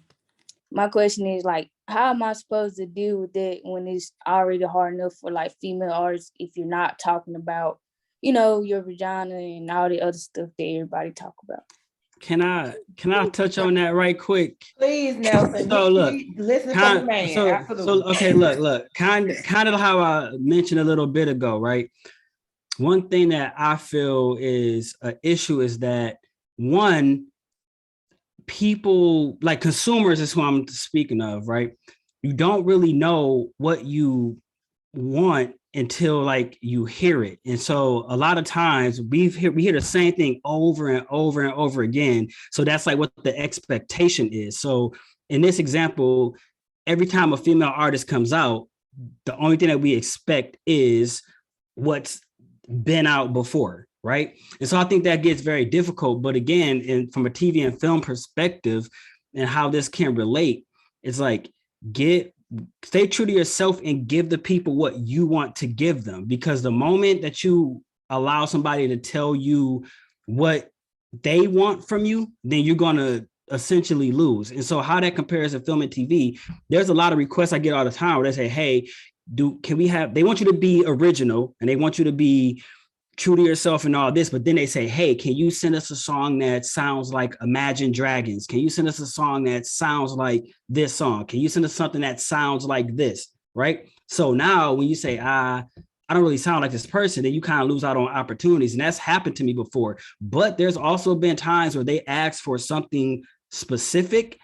my question is like, how am I supposed to deal with that when it's already hard enough for like female artists if you're not talking about, you know, your vagina and all the other stuff that everybody talk about? Can I touch on that right quick? Please, Nelson. So look, listen from the man. so okay, look, kind of how I mentioned a little bit ago, right? One thing that I feel is an issue is that, one, people like consumers is who I'm speaking of, right? You don't really know what you want until like you hear it. And so a lot of times we hear the same thing over and over and over again. So that's like what the expectation is. So in this example, every time a female artist comes out, the only thing that we expect is what's been out before, right? And so I think that gets very difficult. But again, from a TV and film perspective and how this can relate, it's like, stay true to yourself and give the people what you want to give them, because the moment that you allow somebody to tell you what they want from you, then you're going to essentially lose. And so how that compares to film and TV, there's a lot of requests I get all the time where they say, hey, they want you to be original and they want you to be true to yourself and all this, but then they say, hey, can you send us a song that sounds like Imagine Dragons? Can you send us a song that sounds like this song? Can you send us something that sounds like this, right? So now when you say, I don't really sound like this person, then you kind of lose out on opportunities. And that's happened to me before. But there's also been times where they asked for something specific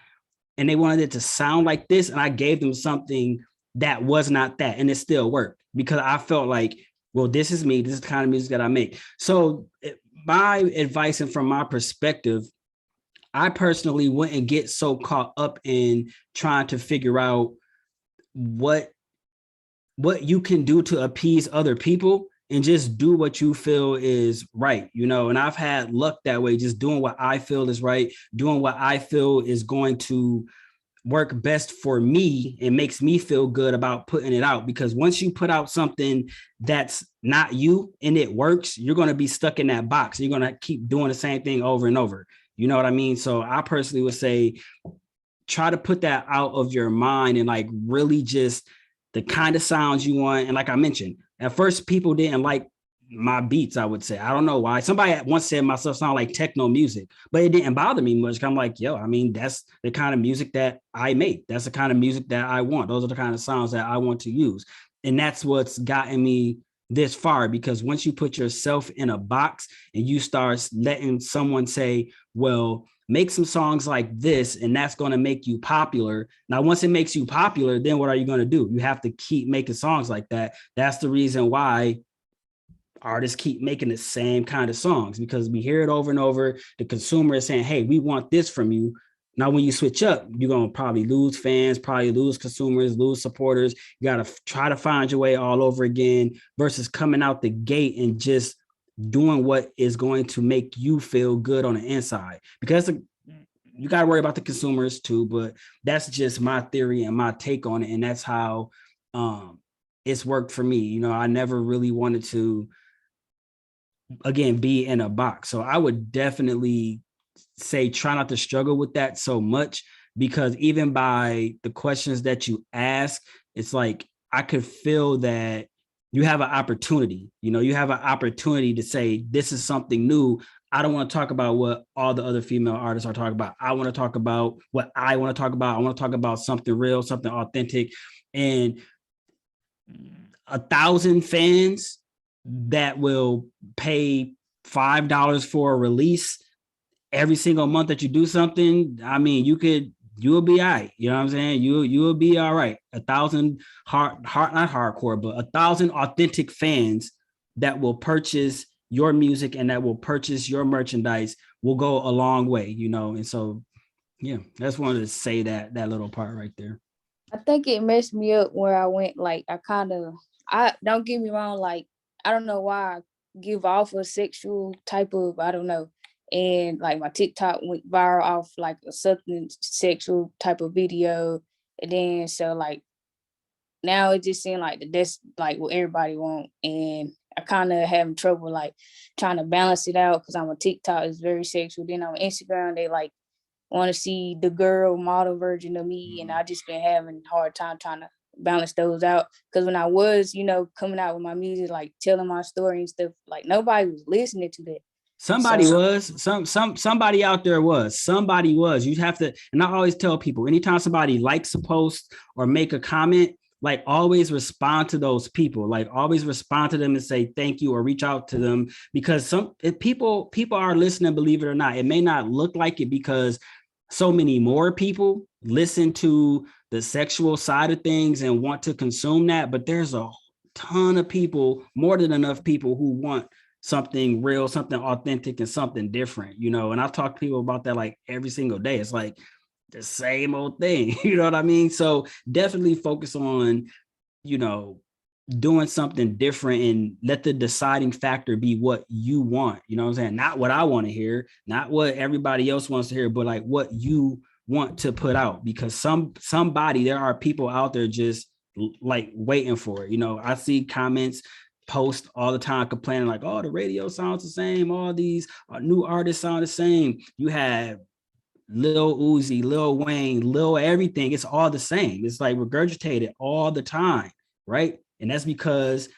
and they wanted it to sound like this. And I gave them something that was not that. And it still worked because I felt like, well, this is me. This is the kind of music that I make. So my advice and from my perspective, I personally wouldn't get so caught up in trying to figure out what you can do to appease other people and just do what you feel is right, you know. And I've had luck that way, just doing what I feel is right, doing what I feel is going to work best for me and makes me feel good about putting it out. Because once you put out something that's not you and it works, you're going to be stuck in that box. You're going to keep doing the same thing over and over. You know what I mean? So I personally would say, try to put that out of your mind and like really just the kind of sounds you want. And like I mentioned, at first people didn't like my beats, I would say. I don't know why. Somebody once said my stuff sound like techno music, but it didn't bother me much. I'm like, yo, I mean, that's the kind of music that I make. That's the kind of music that I want. Those are the kind of sounds that I want to use. And that's what's gotten me this far, because once you put yourself in a box and you start letting someone say, well, make some songs like this, and that's going to make you popular. Now, once it makes you popular, then what are you going to do? You have to keep making songs like that. That's the reason why artists keep making the same kind of songs, because we hear it over and over. The consumer is saying, hey, we want this from you. Now, when you switch up, you're going to probably lose fans, probably lose consumers, lose supporters. You got to try to find your way all over again versus coming out the gate and just doing what is going to make you feel good on the inside. Because you got to worry about the consumers too, but that's just my theory and my take on it. And that's how it's worked for me. You know, I never really wanted to, again, be in a box. So I would definitely say try not to struggle with that so much, because even by the questions that you ask, it's like I could feel that you have an opportunity. You know, you have an opportunity to say, this is something new. I don't want to talk about what all the other female artists are talking about. I want to talk about what I want to talk about. I want to talk about something real, something authentic. And 1,000 fans that will pay $5 for a release every single month that you do something, I mean, you'll be all right. You know what I'm saying? You'll be all right. 1,000 not hardcore, but 1,000 authentic fans that will purchase your music and that will purchase your merchandise will go a long way, you know? And so, yeah, I just wanted to say that little part right there. I think it messed me up where I went, like, I don't get me wrong, like, I don't know why I give off a sexual type of, I don't know. And like my TikTok went viral off like a something sexual type of video. And then so like now it just seemed like that's like what everybody want. And I kind of having trouble like trying to balance it out, because I'm on TikTok is very sexual. Then on Instagram, they like want to see the girl model version of me. And I just been having a hard time trying to balance those out, because when I was, you know, coming out with my music, like telling my story and stuff, like nobody was listening to that. Somebody out there was. Somebody was. You have to, and I always tell people, anytime somebody likes a post or make a comment, like always respond to those people. Like always respond to them and say thank you or reach out to them, because people are listening, believe it or not. It may not look like it because so many more people listen to the sexual side of things and want to consume that, but there's a ton of people, more than enough people, who want something real, something authentic, and something different, you know. And I talk to people about that like every single day. It's like the same old thing, you know what I mean? So definitely focus on, you know, doing something different and let the deciding factor be what you want, you know what I'm saying? Not what I want to hear, not what everybody else wants to hear, but like what you want to put out, because there are people out there just like waiting for it. You know, I see comments, post all the time complaining like, oh, the radio sounds the same, all these new artists sound the same. You have Lil Uzi, Lil Wayne, Lil everything, it's all the same. It's like regurgitated all the time. right? And that's because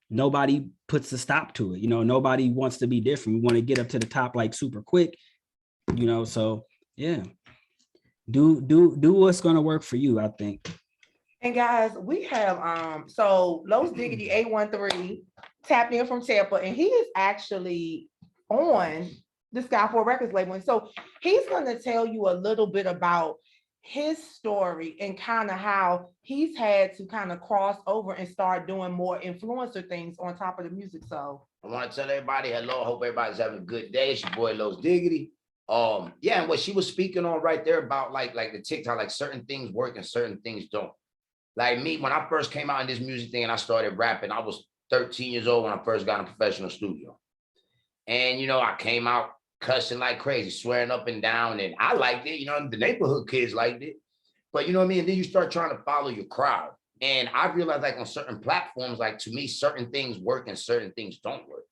nobody puts a stop to it. You know, nobody wants to be different. We want to get up to the top like super quick, you know. So yeah, do what's gonna work for you, I think. And guys, we have so Los Diggity 813 tapped in from Tampa, and he is actually on the Sky 4 Records label. And so he's gonna tell you a little bit about his story and kind of how he's had to kind of cross over and start doing more influencer things on top of the music. So I want to tell everybody hello. Hope everybody's having a good day. It's your boy Los Diggity. Yeah, and what she was speaking on right there about like the TikTok, like certain things work and certain things don't. Like me, when I first came out in this music thing and I started rapping, I was 13 years old when I first got in a professional studio. And, you know, I came out cussing like crazy, swearing up and down. And I liked it, you know, the neighborhood kids liked it. But you know what I mean? And then you start trying to follow your crowd. And I realized like on certain platforms, like to me, certain things work and certain things don't work.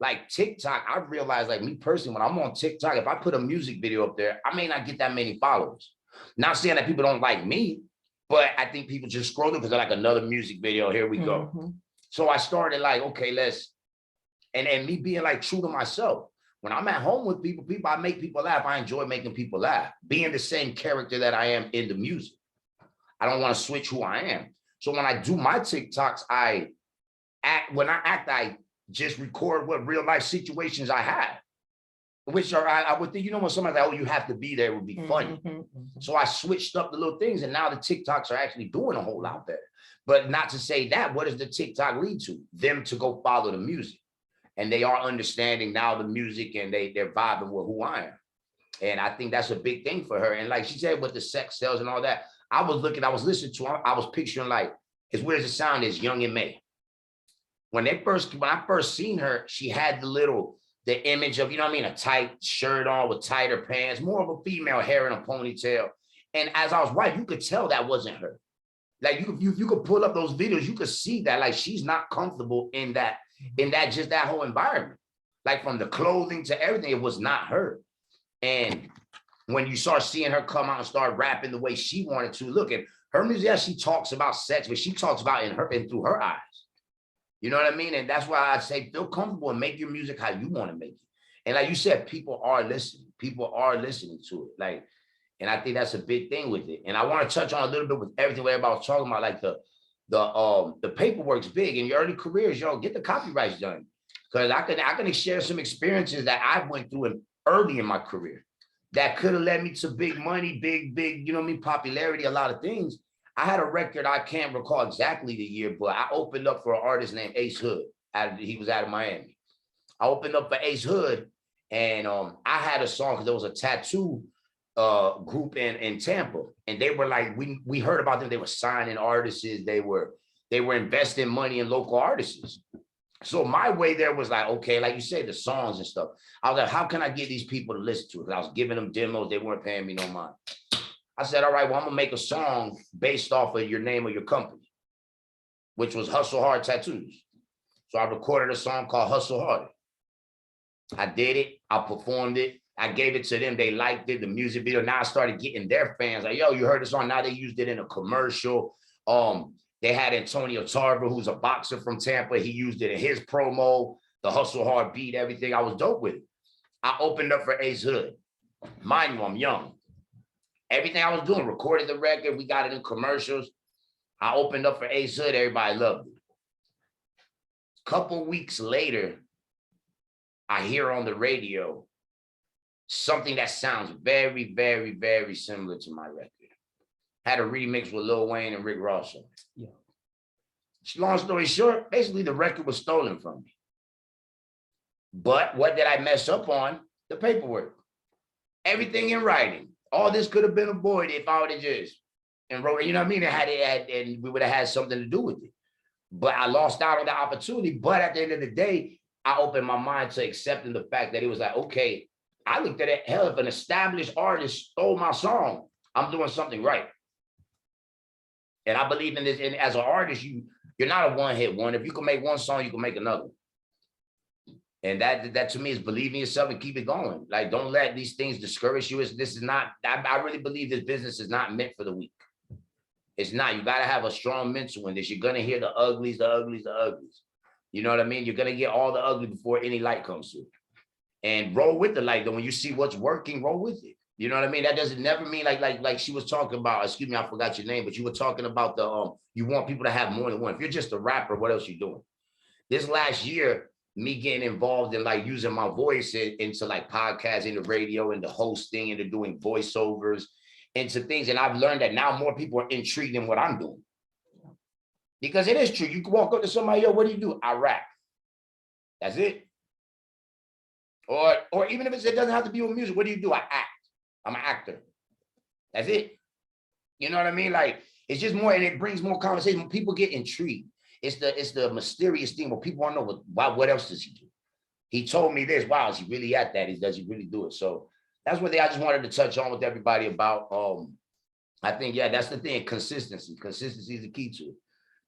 Like TikTok, I realized like me personally, when I'm on TikTok, if I put a music video up there, I may not get that many followers. Not saying that people don't like me, but I think people just scroll because they're like another music video. Here we go. So I started like, okay, and me being like true to myself. When I'm at home with people, I make people laugh. I enjoy making people laugh, being the same character that I am in the music. I don't want to switch who I am. So when I do my TikToks, I just record what real life situations I have, which are, I would think, you know, when somebody's like, oh, you have to be there, it would be funny. So I switched up the little things, and now the TikToks are actually doing a whole lot better. But not to say that, what does the TikTok lead to? Them to go follow the music. And they are understanding now the music, and they're vibing with who I am. And I think that's a big thing for her. And like she said, with the sex sales and all that, I was listening to her, I was picturing like, as weird as it sound is, Young and May. When I first seen her, she had the image of, you know what I mean, a tight shirt on with tighter pants, more of a female, hair in a ponytail. And as I was watching, you could tell that wasn't her. Like you could pull up those videos, you could see that like she's not comfortable in that whole environment. Like from the clothing to everything, it was not her. And when you start seeing her come out and start rapping the way she wanted to, look at her music, yeah, she talks about sex, but she talks about it through her eyes. You know what I mean? And that's why I say feel comfortable and make your music how you want to make it. And like you said, people are listening. People are listening to it. Like, and I think that's a big thing with it. And I want to touch on a little bit with everything what everybody was talking about, like the paperwork's big in your early careers, yo, get the copyrights done. Because I can share some experiences that I went through early in my career that could have led me to big money, big, you know what I mean, popularity, a lot of things. I had a record, I can't recall exactly the year, but I opened up for an artist named Ace Hood. He was out of Miami. I opened up for Ace Hood, and I had a song because there was a tattoo group in Tampa, and they were like, we heard about them. They were signing artists. They were investing money in local artists. So my way there was like, okay, like you said, the songs and stuff. I was like, how can I get these people to listen to it? Because I was giving them demos. They weren't paying me no mind. I said, all right, well, I'm gonna make a song based off of your name of your company, which was Hustle Hard Tattoos. So I recorded a song called Hustle Hard. I did it, I performed it, I gave it to them, they liked it, the music video. Now I started getting their fans like, yo, you heard the song, now they used it in a commercial. They had Antonio Tarver, who's a boxer from Tampa, he used it in his promo, the Hustle Hard beat, everything. I was dope with it. I opened up for Ace Hood. Mind you, I'm young. Everything I was doing, recorded the record, we got it in commercials. I opened up for Ace Hood, everybody loved it. A couple weeks later, I hear on the radio something that sounds very, very, very similar to my record. Had a remix with Lil Wayne and Rick Ross on it. Yeah. Long story short, basically the record was stolen from me. But what did I mess up on? The paperwork. Everything in writing. All this could have been avoided if I would have just and wrote, you know what I mean? And we would have had something to do with it. But I lost out on the opportunity. But at the end of the day, I opened my mind to accepting the fact that it was like, okay, I looked at it, hell, if an established artist stole my song, I'm doing something right. And I believe in this, and as an artist, you're not a one-hit wonder. If you can make one song, you can make another. And that to me is believe in yourself and keep it going. Like, don't let these things discourage you. I really believe this business is not meant for the weak. It's not. You got to have a strong mental in this. You're going to hear the uglies, the uglies, the uglies. You know what I mean? You're going to get all the ugly before any light comes through. And roll with the light. Though when you see what's working, roll with it. You know what I mean? That doesn't never mean like she was talking about, excuse me, I forgot your name, but you were talking about the, you want people to have more than one. If you're just a rapper, what else you doing? This last year, me getting involved in like using my voice into like podcasts, into radio, into hosting, into doing voiceovers, into things. And I've learned that now more people are intrigued in what I'm doing. Because it is true. You can walk up to somebody, yo, what do you do? I rap. That's it. Or even if it doesn't have to be with music, what do you do? I act. I'm an actor. That's it. You know what I mean? Like, it's just more, and it brings more conversation. When people get intrigued, it's the mysterious thing where people want to know what else does he do? He told me this. Wow, is he really at that? Does he really do it? So that's what I just wanted to touch on with everybody about. I think, yeah, that's the thing. Consistency. Consistency is the key to it.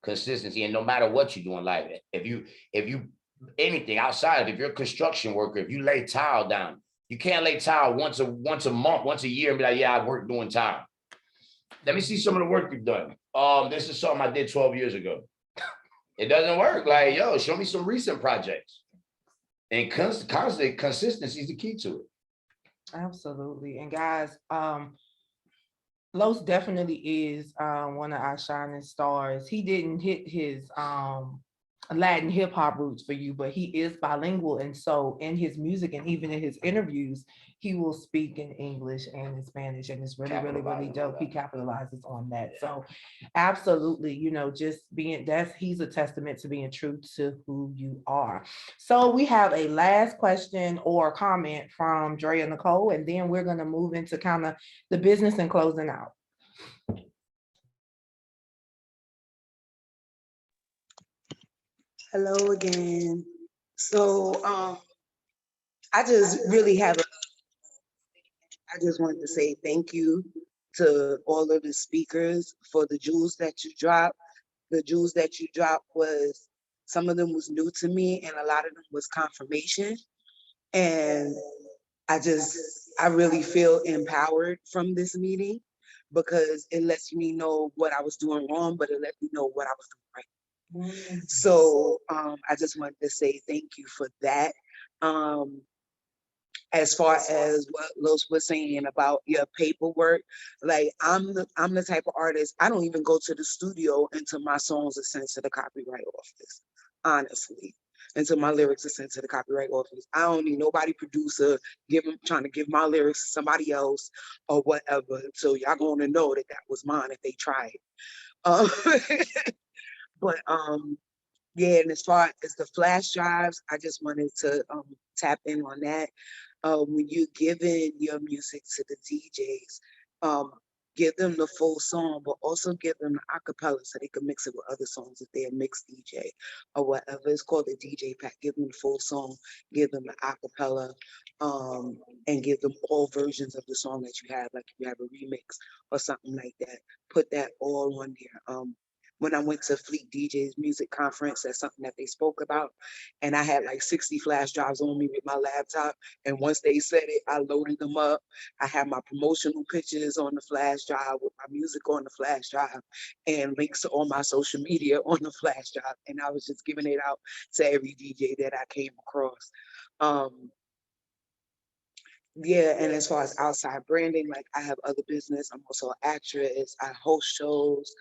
Consistency. And no matter what you do in life, if you anything outside of, if you're a construction worker, if you lay tile down, you can't lay tile once a month, once a year and be like, yeah, I work doing tile. Let me see some of the work you've done. This is something I did 12 years ago. It doesn't work. Like, yo, show me some recent projects. And constant consistency is the key to it. Absolutely. And guys, Los definitely is one of our shining stars. He didn't hit his Latin hip hop roots for you, but he is bilingual. And so in his music and even in his interviews, he will speak in English and in Spanish. And it's really, really, really dope. He capitalizes on that. So absolutely, you know, just being he's a testament to being true to who you are. So we have a last question or comment from Drea Nicole, and then we're going to move into kind of the business and closing out. Hello again. So I just really I just wanted to say thank you to all of the speakers for the jewels that you dropped. The jewels that you dropped was, some of them was new to me and a lot of them was confirmation. And I really feel empowered from this meeting because it lets me know what I was doing wrong, but it let me know what I was doing right. So I just wanted to say thank you for that. As far as what Los was saying about your paperwork, like I'm the type of artist, I don't even go to the studio until my songs are sent to the copyright office, honestly. Until my lyrics are sent to the copyright office. I don't need nobody producer trying to give my lyrics to somebody else or whatever. So y'all gonna know that was mine if they try it. But yeah, and as far as the flash drives, I just wanted to tap in on that. When you're giving your music to the DJs, give them the full song, but also give them the acapella so they can mix it with other songs if they're a mixed DJ or whatever. It's called the DJ pack. Give them the full song, give them the acapella, and give them all versions of the song that you have, like if you have a remix or something like that. Put that all on there. When I went to Fleet DJ's music conference, that's something that they spoke about. And I had like 60 flash drives on me with my laptop. And once they said it, I loaded them up. I had my promotional pictures on the flash drive with my music on the flash drive and links to all my social media on the flash drive. And I was just giving it out to every DJ that I came across. Yeah, and as far as outside branding, like I have other business. I'm also an actress. I host shows.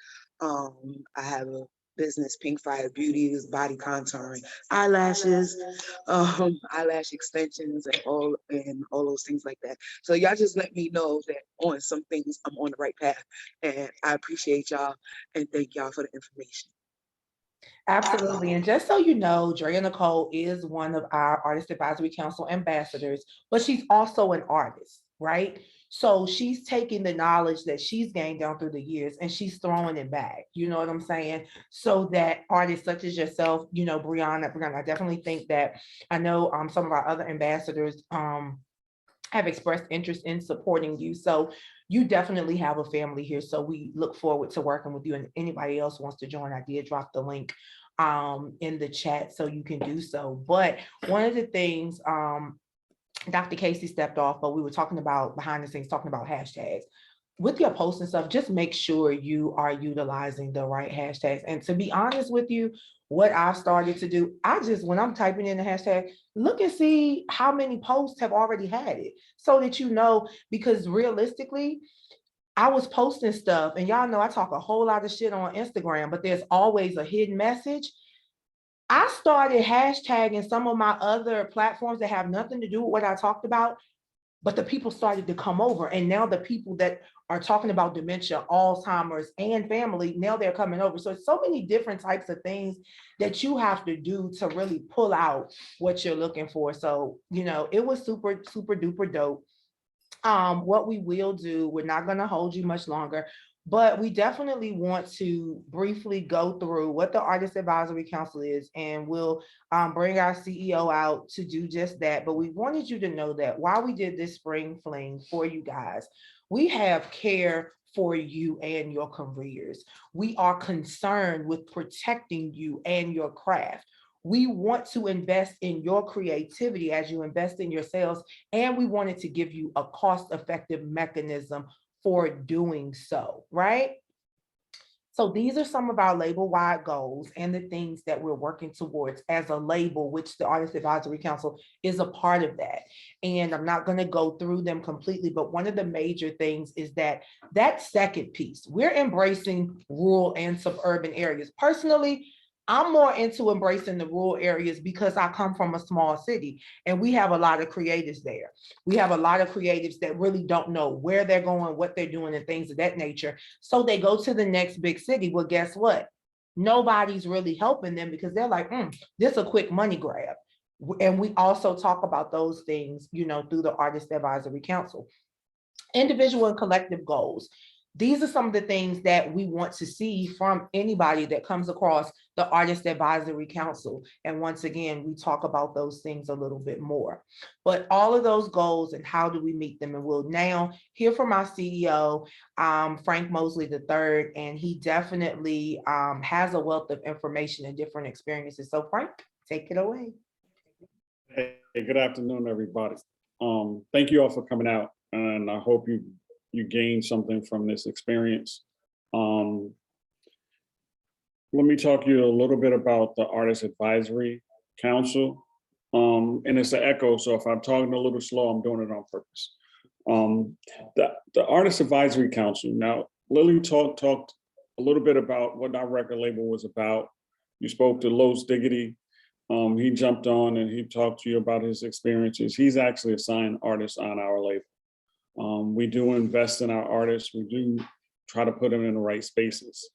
I have a business, Pink Fire Beauty, is body contouring, eyelashes, eyelash extensions, and all those things like that. So y'all just let me know that on some things I'm on the right path, and I appreciate y'all and thank y'all for the information. Absolutely. And just so you know, Drea Nicole is one of our Artist Advisory Council ambassadors, but she's also an artist, right? So she's taking the knowledge that she's gained down through the years and she's throwing it back. You know what I'm saying? So that artists such as yourself, you know, Brianna, I definitely think that I know some of our other ambassadors have expressed interest in supporting you. So you definitely have a family here. So we look forward to working with you, and anybody else wants to join, I did drop the link in the chat so you can do so. But one of the things, Dr. CaSay stepped off, but we were talking about behind the scenes, talking about hashtags. with your posts and stuff, just make sure you are utilizing the right hashtags. And to be honest with you, what I've started to do, when I'm typing in the hashtag, look and see how many posts have already had it, so that you know, because realistically, I was posting stuff, and y'all know I talk a whole lot of shit on Instagram, but there's always a hidden message. I started hashtagging some of my other platforms that have nothing to do with what I talked about, but the people started to come over. And now the people that are talking about dementia, Alzheimer's, and family, now they're coming over. So it's so many different types of things that you have to do to really pull out what you're looking for. So, you know, it was super, super duper dope. What we will do, we're not going to hold you much longer, but we definitely want to briefly go through what the Artist Advisory Council is, and we'll bring our CEO out to do just that. But we wanted you to know that while we did this spring fling for you guys, we have care for you and your careers. We are concerned with protecting you and your craft. We want to invest in your creativity as you invest in yourselves, and we wanted to give you a cost-effective mechanism for doing so, right? So these are some of our label-wide goals and the things that we're working towards as a label, which the Artist Advisory Council is a part of that. And I'm not going to go through them completely, but one of the major things is that second piece, we're embracing rural and suburban areas. Personally, I'm more into embracing the rural areas because I come from a small city and we have a lot of creatives there. We have a lot of creatives that really don't know where they're going, what they're doing, and things of that nature. So they go to the next big city. Well, guess what? Nobody's really helping them because they're like, this is a quick money grab. And we also talk about those things, you know, through the Artist Advisory Council. Individual and collective goals. These are some of the things that we want to see from anybody that comes across the Artist Advisory Council. And once again, we talk about those things a little bit more. But all of those goals and how do we meet them? And we'll now hear from our CEO, Frank Mosley III, and he definitely has a wealth of information and different experiences. So Frank, take it away. Hey, good afternoon, everybody. Thank you all for coming out, and I hope you gain something from this experience. Let me talk to you a little bit about the Artist Advisory Council. And it's an echo, so if I'm talking a little slow, I'm doing it on purpose. The Artist Advisory Council, now Lillie talked a little bit about what our record label was about. You spoke to Los Diggity. He jumped on and he talked to you about his experiences. He's actually a signed artist on our label. We do invest in our artists. We do try to put them in the right spaces.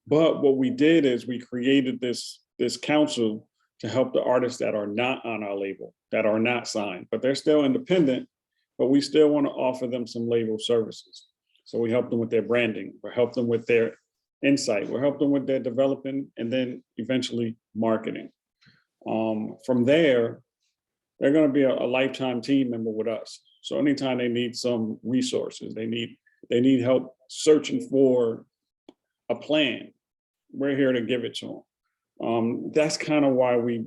But what we did is we created this council to help the artists that are not on our label, that are not signed, but they're still independent, but we still want to offer them some label services. So we help them with their branding, we help them with their insight, we help them with their developing, and then eventually marketing. From there, they're going to be a lifetime team member with us. So anytime they need some resources, they need help searching for a plan, we're here to give it to them. That's kind of why we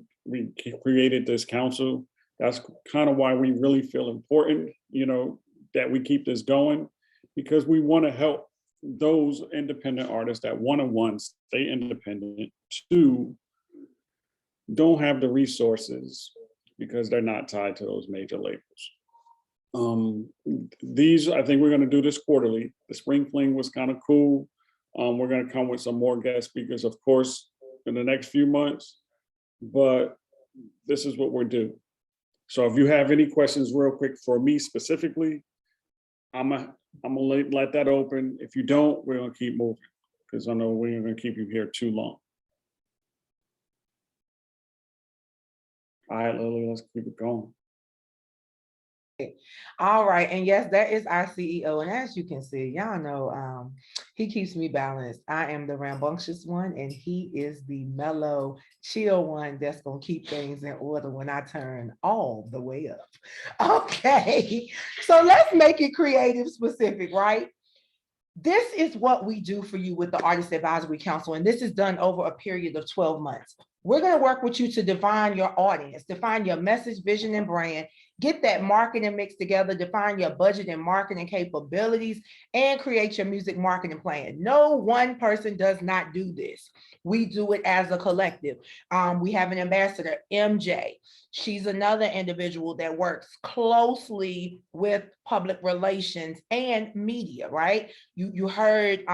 created this council. That's kind of why we really feel important, you know, that we keep this going, because we want to help those independent artists that one, stay independent, two, don't have the resources because they're not tied to those major labels. I think we're going to do this quarterly. The Spring Fling was kind of cool. We're going to come with some more guest speakers, of course, in the next few months, but this is what we're doing. So if you have any questions real quick for me specifically, I'm gonna let that open. If you don't, we're gonna keep moving because I know we're gonna keep you here too long. All right, Lillie, let's keep it going. All right, and yes, that is our CEO, and as you can see, y'all know he keeps me balanced. I am the rambunctious one, and he is the mellow, chill one that's gonna keep things in order when I turn all the way up. Okay, so let's make it creative specific, right? This is what we do for you with the Artist Advisory Council, and this is done over a period of 12 months. We're going to work with you to define your audience, define your message, vision, and brand, Get that marketing mix together, define your budget and marketing capabilities, and create your music marketing plan. No one person does not do this. We do it as a collective. We have an ambassador, MJ. She's another individual that works closely with public relations and media, right? You heard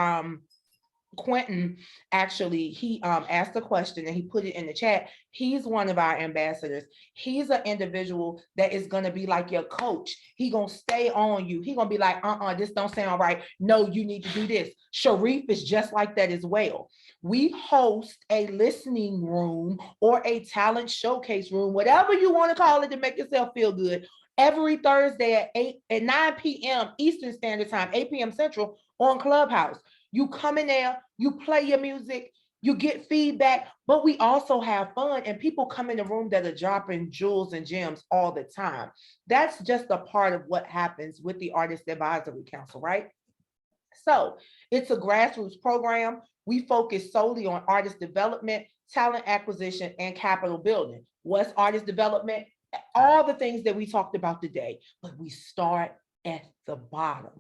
Quentin, actually, he asked a question and he put it in the chat. He's one of our ambassadors. He's an individual that is going to be like your coach. He going to stay on you. He going to be like, this don't sound right. No, you need to do this. Sharif is just like that as well. We host a listening room or a talent showcase room, whatever you want to call it to make yourself feel good, every Thursday at 9 p.m. Eastern Standard Time, 8 p.m. Central on Clubhouse. You come in there, you play your music, you get feedback, but we also have fun, and people come in the room that are dropping jewels and gems all the time. That's just a part of what happens with the Artist Advisory Council, right? So it's a grassroots program. We focus solely on artist development, talent acquisition, and capital building. What's artist development? All the things that we talked about today, but we start at the bottom.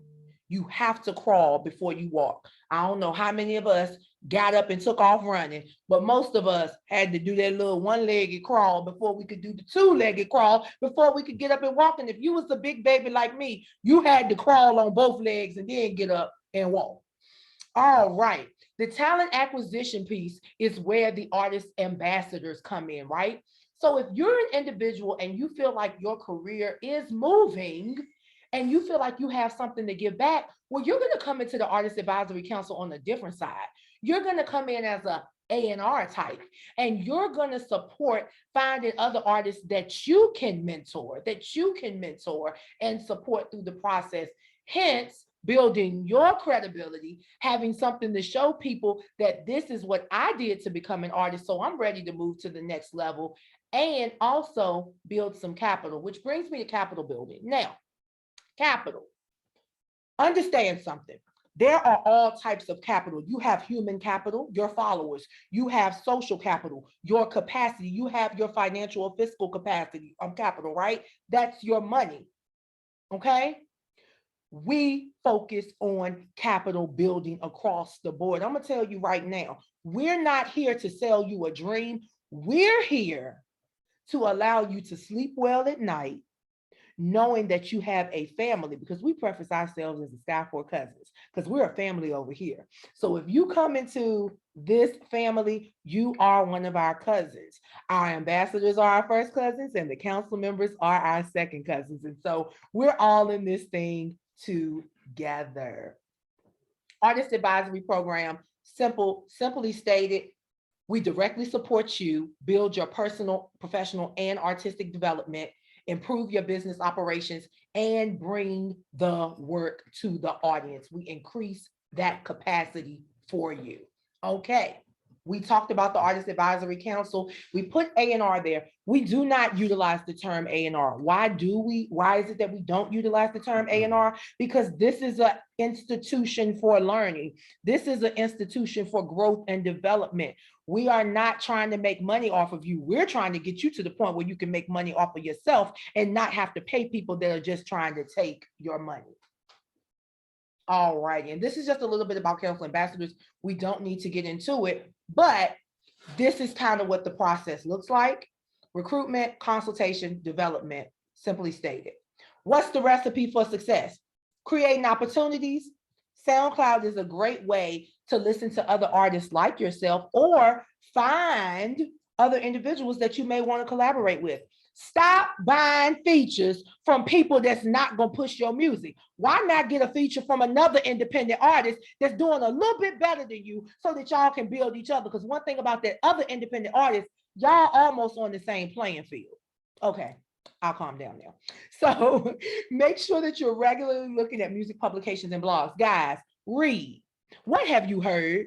You have to crawl before you walk. I don't know how many of us got up and took off running, but most of us had to do that little one-legged crawl before we could do the two-legged crawl, before we could get up and walk. And if you was a big baby like me, you had to crawl on both legs and then get up and walk. All right. The talent acquisition piece is where the artist ambassadors come in, right? So if you're an individual and you feel like your career is moving, and you feel like you have something to give back, well, you're going to come into the Artist Advisory Council on a different side. You're going to come in as a A&R type, and you're going to support finding other artists that you can mentor and support through the process. Hence, building your credibility, having something to show people that this is what I did to become an artist, so I'm ready to move to the next level, and also build some capital, which brings me to capital building. Now, capital. Understand something. There are all types of capital. You have human capital, your followers. You have social capital, your capacity. You have your financial or fiscal capacity, capital, right? That's your money. Okay? We focus on capital building across the board. I'm going to tell you right now, we're not here to sell you a dream. We're here to allow you to sleep well at night, knowing that you have a family, because we preface ourselves as the Stafford cousins, because we're a family over here. So if you come into this family, you are one of our cousins. Our ambassadors are our first cousins, and the council members are our second cousins. And so we're all in this thing together. Artist Advisory Program, simply stated, we directly support you, build your personal, professional, and artistic development, improve your business operations, and bring the work to the audience. We increase that capacity for you. Okay. We talked about the Artist Advisory Council. We put A&R there. We do not utilize the term A&R. Why do we? Why is it that we don't utilize the term A&R? Because this is an institution for learning. This is an institution for growth and development. We are not trying to make money off of you. We're trying to get you to the point where you can make money off of yourself and not have to pay people that are just trying to take your money. All right, and this is just a little bit about council ambassadors. We don't need to get into it, but this is kind of what the process looks like. Recruitment, consultation, development, simply stated. What's the recipe for success? Creating opportunities. SoundCloud is a great way to listen to other artists like yourself or find other individuals that you may want to collaborate with. Stop buying features from people that's not going to push your music. Why not get a feature from another independent artist that's doing a little bit better than you so that y'all can build each other? Because one thing about that other independent artist, y'all almost on the same playing field. Okay, I'll calm down now. So make sure that you're regularly looking at music publications and blogs. Guys, read. What have you heard?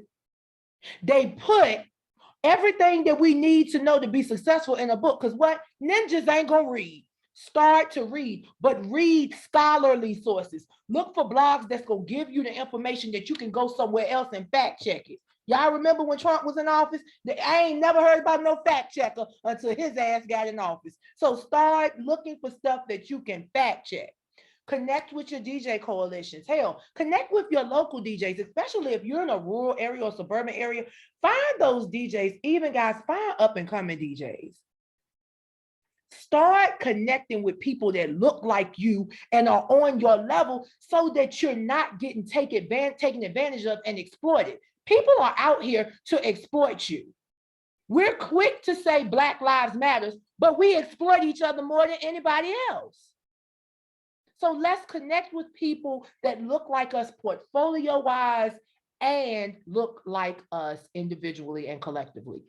They put everything that we need to know to be successful in a book, because what? Ninjas ain't gonna read. Start to read, but read scholarly sources. Look for blogs that's gonna give you the information that you can go somewhere else and fact check it. Y'all remember when Trump was in office? I ain't never heard about no fact checker until his ass got in office. So start looking for stuff that you can fact check. Connect with your DJ coalitions. Hell, connect with your local DJs, especially if you're in a rural area or suburban area. Find those DJs, even guys, find up and coming DJs. Start connecting with people that look like you and are on your level so that you're not getting taken advantage of and exploited. People are out here to exploit you. We're quick to say Black Lives Matter, but we exploit each other more than anybody else. So let's connect with people that look like us portfolio-wise and look like us individually and collectively.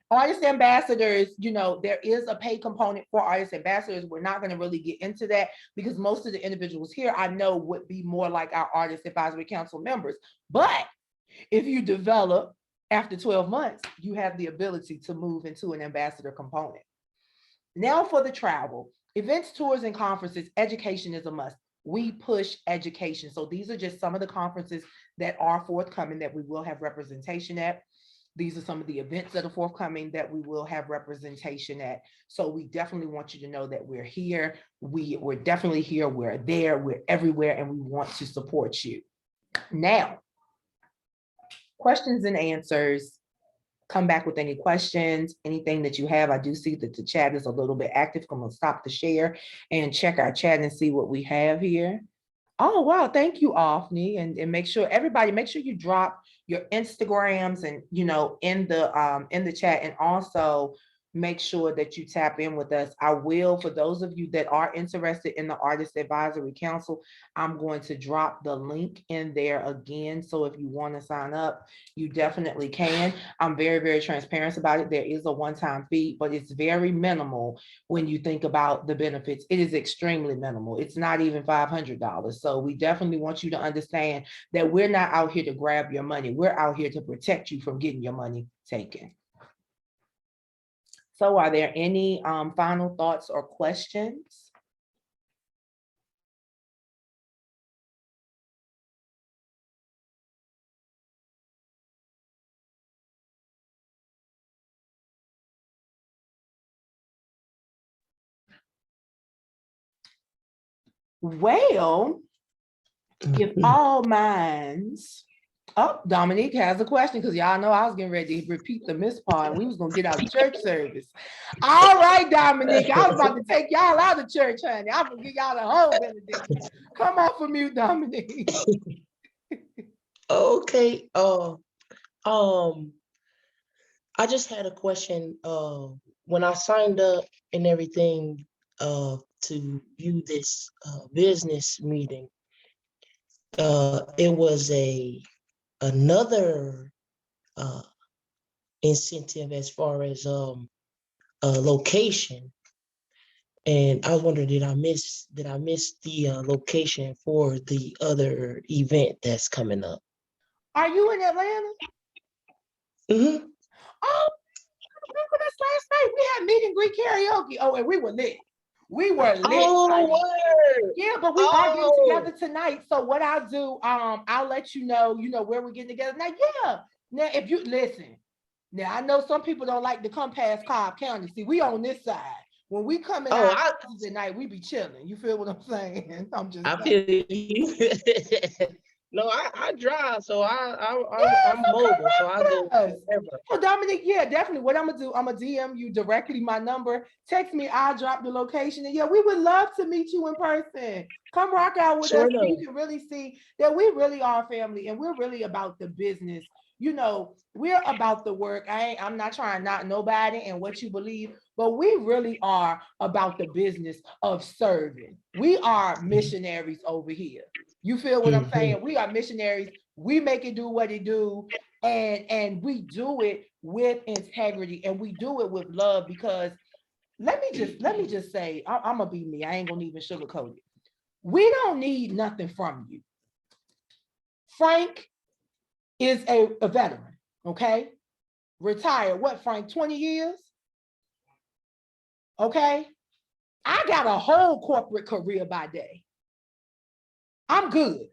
Artist ambassadors, you know, there is a pay component for artist ambassadors. We're not going to really get into that because most of the individuals here I know would be more like our Artist Advisory Council members. But if you develop after 12 months, you have the ability to move into an ambassador component. Now for the travel. Events, tours, and conferences, education is a must. We push education. So these are just some of the conferences that are forthcoming that we will have representation at. These are some of the events that are forthcoming that we will have representation at. So we definitely want you to know that we're here. We're definitely here. We're there. We're everywhere. And we want to support you. Now, questions and answers. Come back with any questions, anything that you have. I do see that the chat is a little bit active. I'm gonna stop the share and check our chat and see what we have here. Oh, wow, thank you, Offney. And make sure everybody, make sure you drop your Instagrams and, you know, in the chat, and also make sure that you tap in with us. I will, for those of you that are interested in the Artist Advisory Council, I'm going to drop the link in there again. So if you want to sign up, you definitely can. I'm very, very transparent about it. There is a one-time fee, but it's very minimal when you think about the benefits. It is extremely minimal. It's not even $500. So we definitely want you to understand that we're not out here to grab your money. We're out here to protect you from getting your money taken. So are there any final thoughts or questions? Well, if all minds, oh, Dominique has a question because y'all know I was getting ready to repeat the miss part. We was gonna get out of church service. All right, Dominique, I was about to take y'all out of church, honey. I'm gonna give y'all the whole benediction. Come off of mute, Dominique. Okay. I just had a question. When I signed up and everything to view this business meeting, it was another incentive as far as location. And I was wondering, did I miss the location for the other event that's coming up? Are you in Atlanta? Mm-hmm. Oh, remember this last night? We had meet and greet karaoke. Oh, and we were lit. We were lit. Oh, word. Yeah, but we are getting together tonight. So what I'll do, I'll let you know where we're getting together. Now, yeah. Now, if you listen, now I know some people don't like to come past Cobb County. See, we on this side. When we come in our houses at night, we be chilling. You feel what I'm saying? I'm just feel you. No, I drive, so I'm mobile, so I go wherever. Well, Dominic, yeah, definitely. What I'm gonna do, I'm gonna DM you directly my number. Text me, I'll drop the location. And yeah, we would love to meet you in person. Come rock out with us. So you can really see that we really are family and we're really about the business. You know, we're about the work. I'm not trying to knock nobody and what you believe, but we really are about the business of serving. We are missionaries over here. You feel what I'm saying? We are missionaries. We make it do what it do, and we do it with integrity, and we do it with love. Because let me just say, I'm gonna be me. I ain't gonna even sugarcoat it. We don't need nothing from you. Frank is a veteran, okay? Retired. What, Frank? 20 years? Okay. I got a whole corporate career by day. I'm good.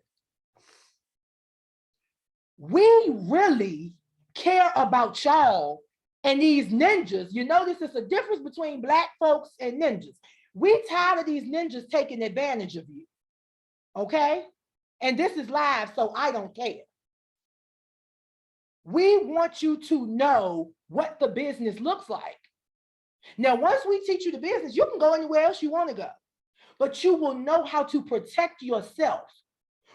We really care about y'all and these ninjas. You notice it's a difference between Black folks and ninjas. We tired of these ninjas taking advantage of you, okay? And this is live, so I don't care. We want you to know what the business looks like. Now, once we teach you the business, you can go anywhere else you want to go, but you will know how to protect yourself.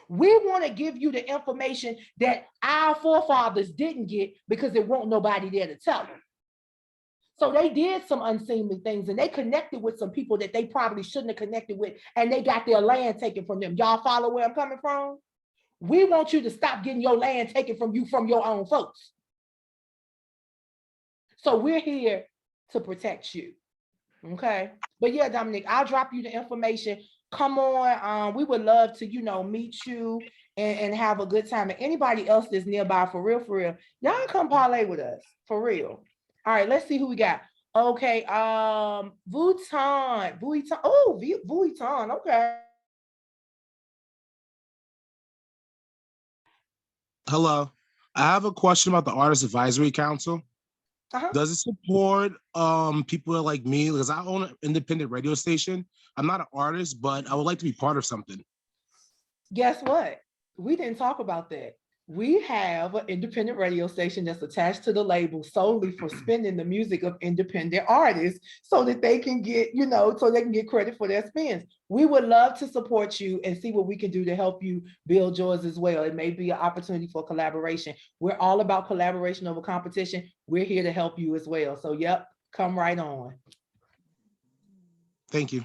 We want to give you the information that our forefathers didn't get because there won't nobody there to tell them. So they did some unseemly things and they connected with some people that they probably shouldn't have connected with, and they got their land taken from them. Y'all follow where I'm coming from? We want you to stop getting your land taken from you from your own folks. So we're here to protect you, okay? But yeah, Dominic, I'll drop you the information. Come on, we would love to, meet you and have a good time. And anybody else that's nearby, for real, y'all come parlay with us, for real. All right, let's see who we got. Okay, Vuitton, oh, Vuitton, okay. Hello, I have a question about the Artist Advisory Council. Does it support people like me? Because I own an independent radio station. I'm not an artist, but I would like to be part of something. Guess what? We didn't talk about that. We have an independent radio station that's attached to the label solely for spinning the music of independent artists so that they can get, so they can get credit for their spins. We would love to support you and see what we can do to help you build yours as well. It may be an opportunity for collaboration. We're all about collaboration over competition. We're here to help you as well. So, yep, come right on. Thank you.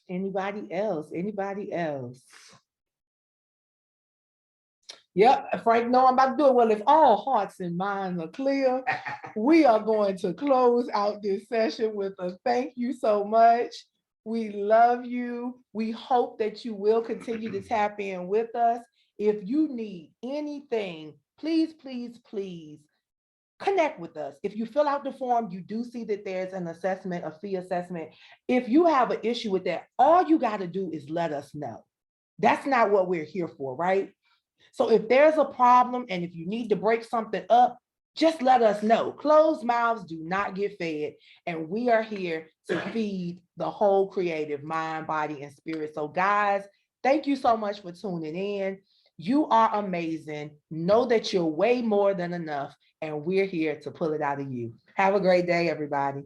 Anybody else? Yep, Frank, no, I'm about to do it. Well, if all hearts and minds are clear, we are going to close out this session with a thank you so much. We love you. We hope that you will continue to tap in with us. If you need anything, please connect with us. If you fill out the form, you do see that there's an assessment, a fee assessment. If you have an issue with that, all you got to do is let us know. That's not what we're here for, right? So if there's a problem and if you need to break something up, just let us know. Closed mouths do not get fed, and we are here to feed the whole creative mind, body, and spirit. So guys, thank you so much for tuning in. You are amazing. Know that you're way more than enough, and we're here to pull it out of you. Have a great day, everybody.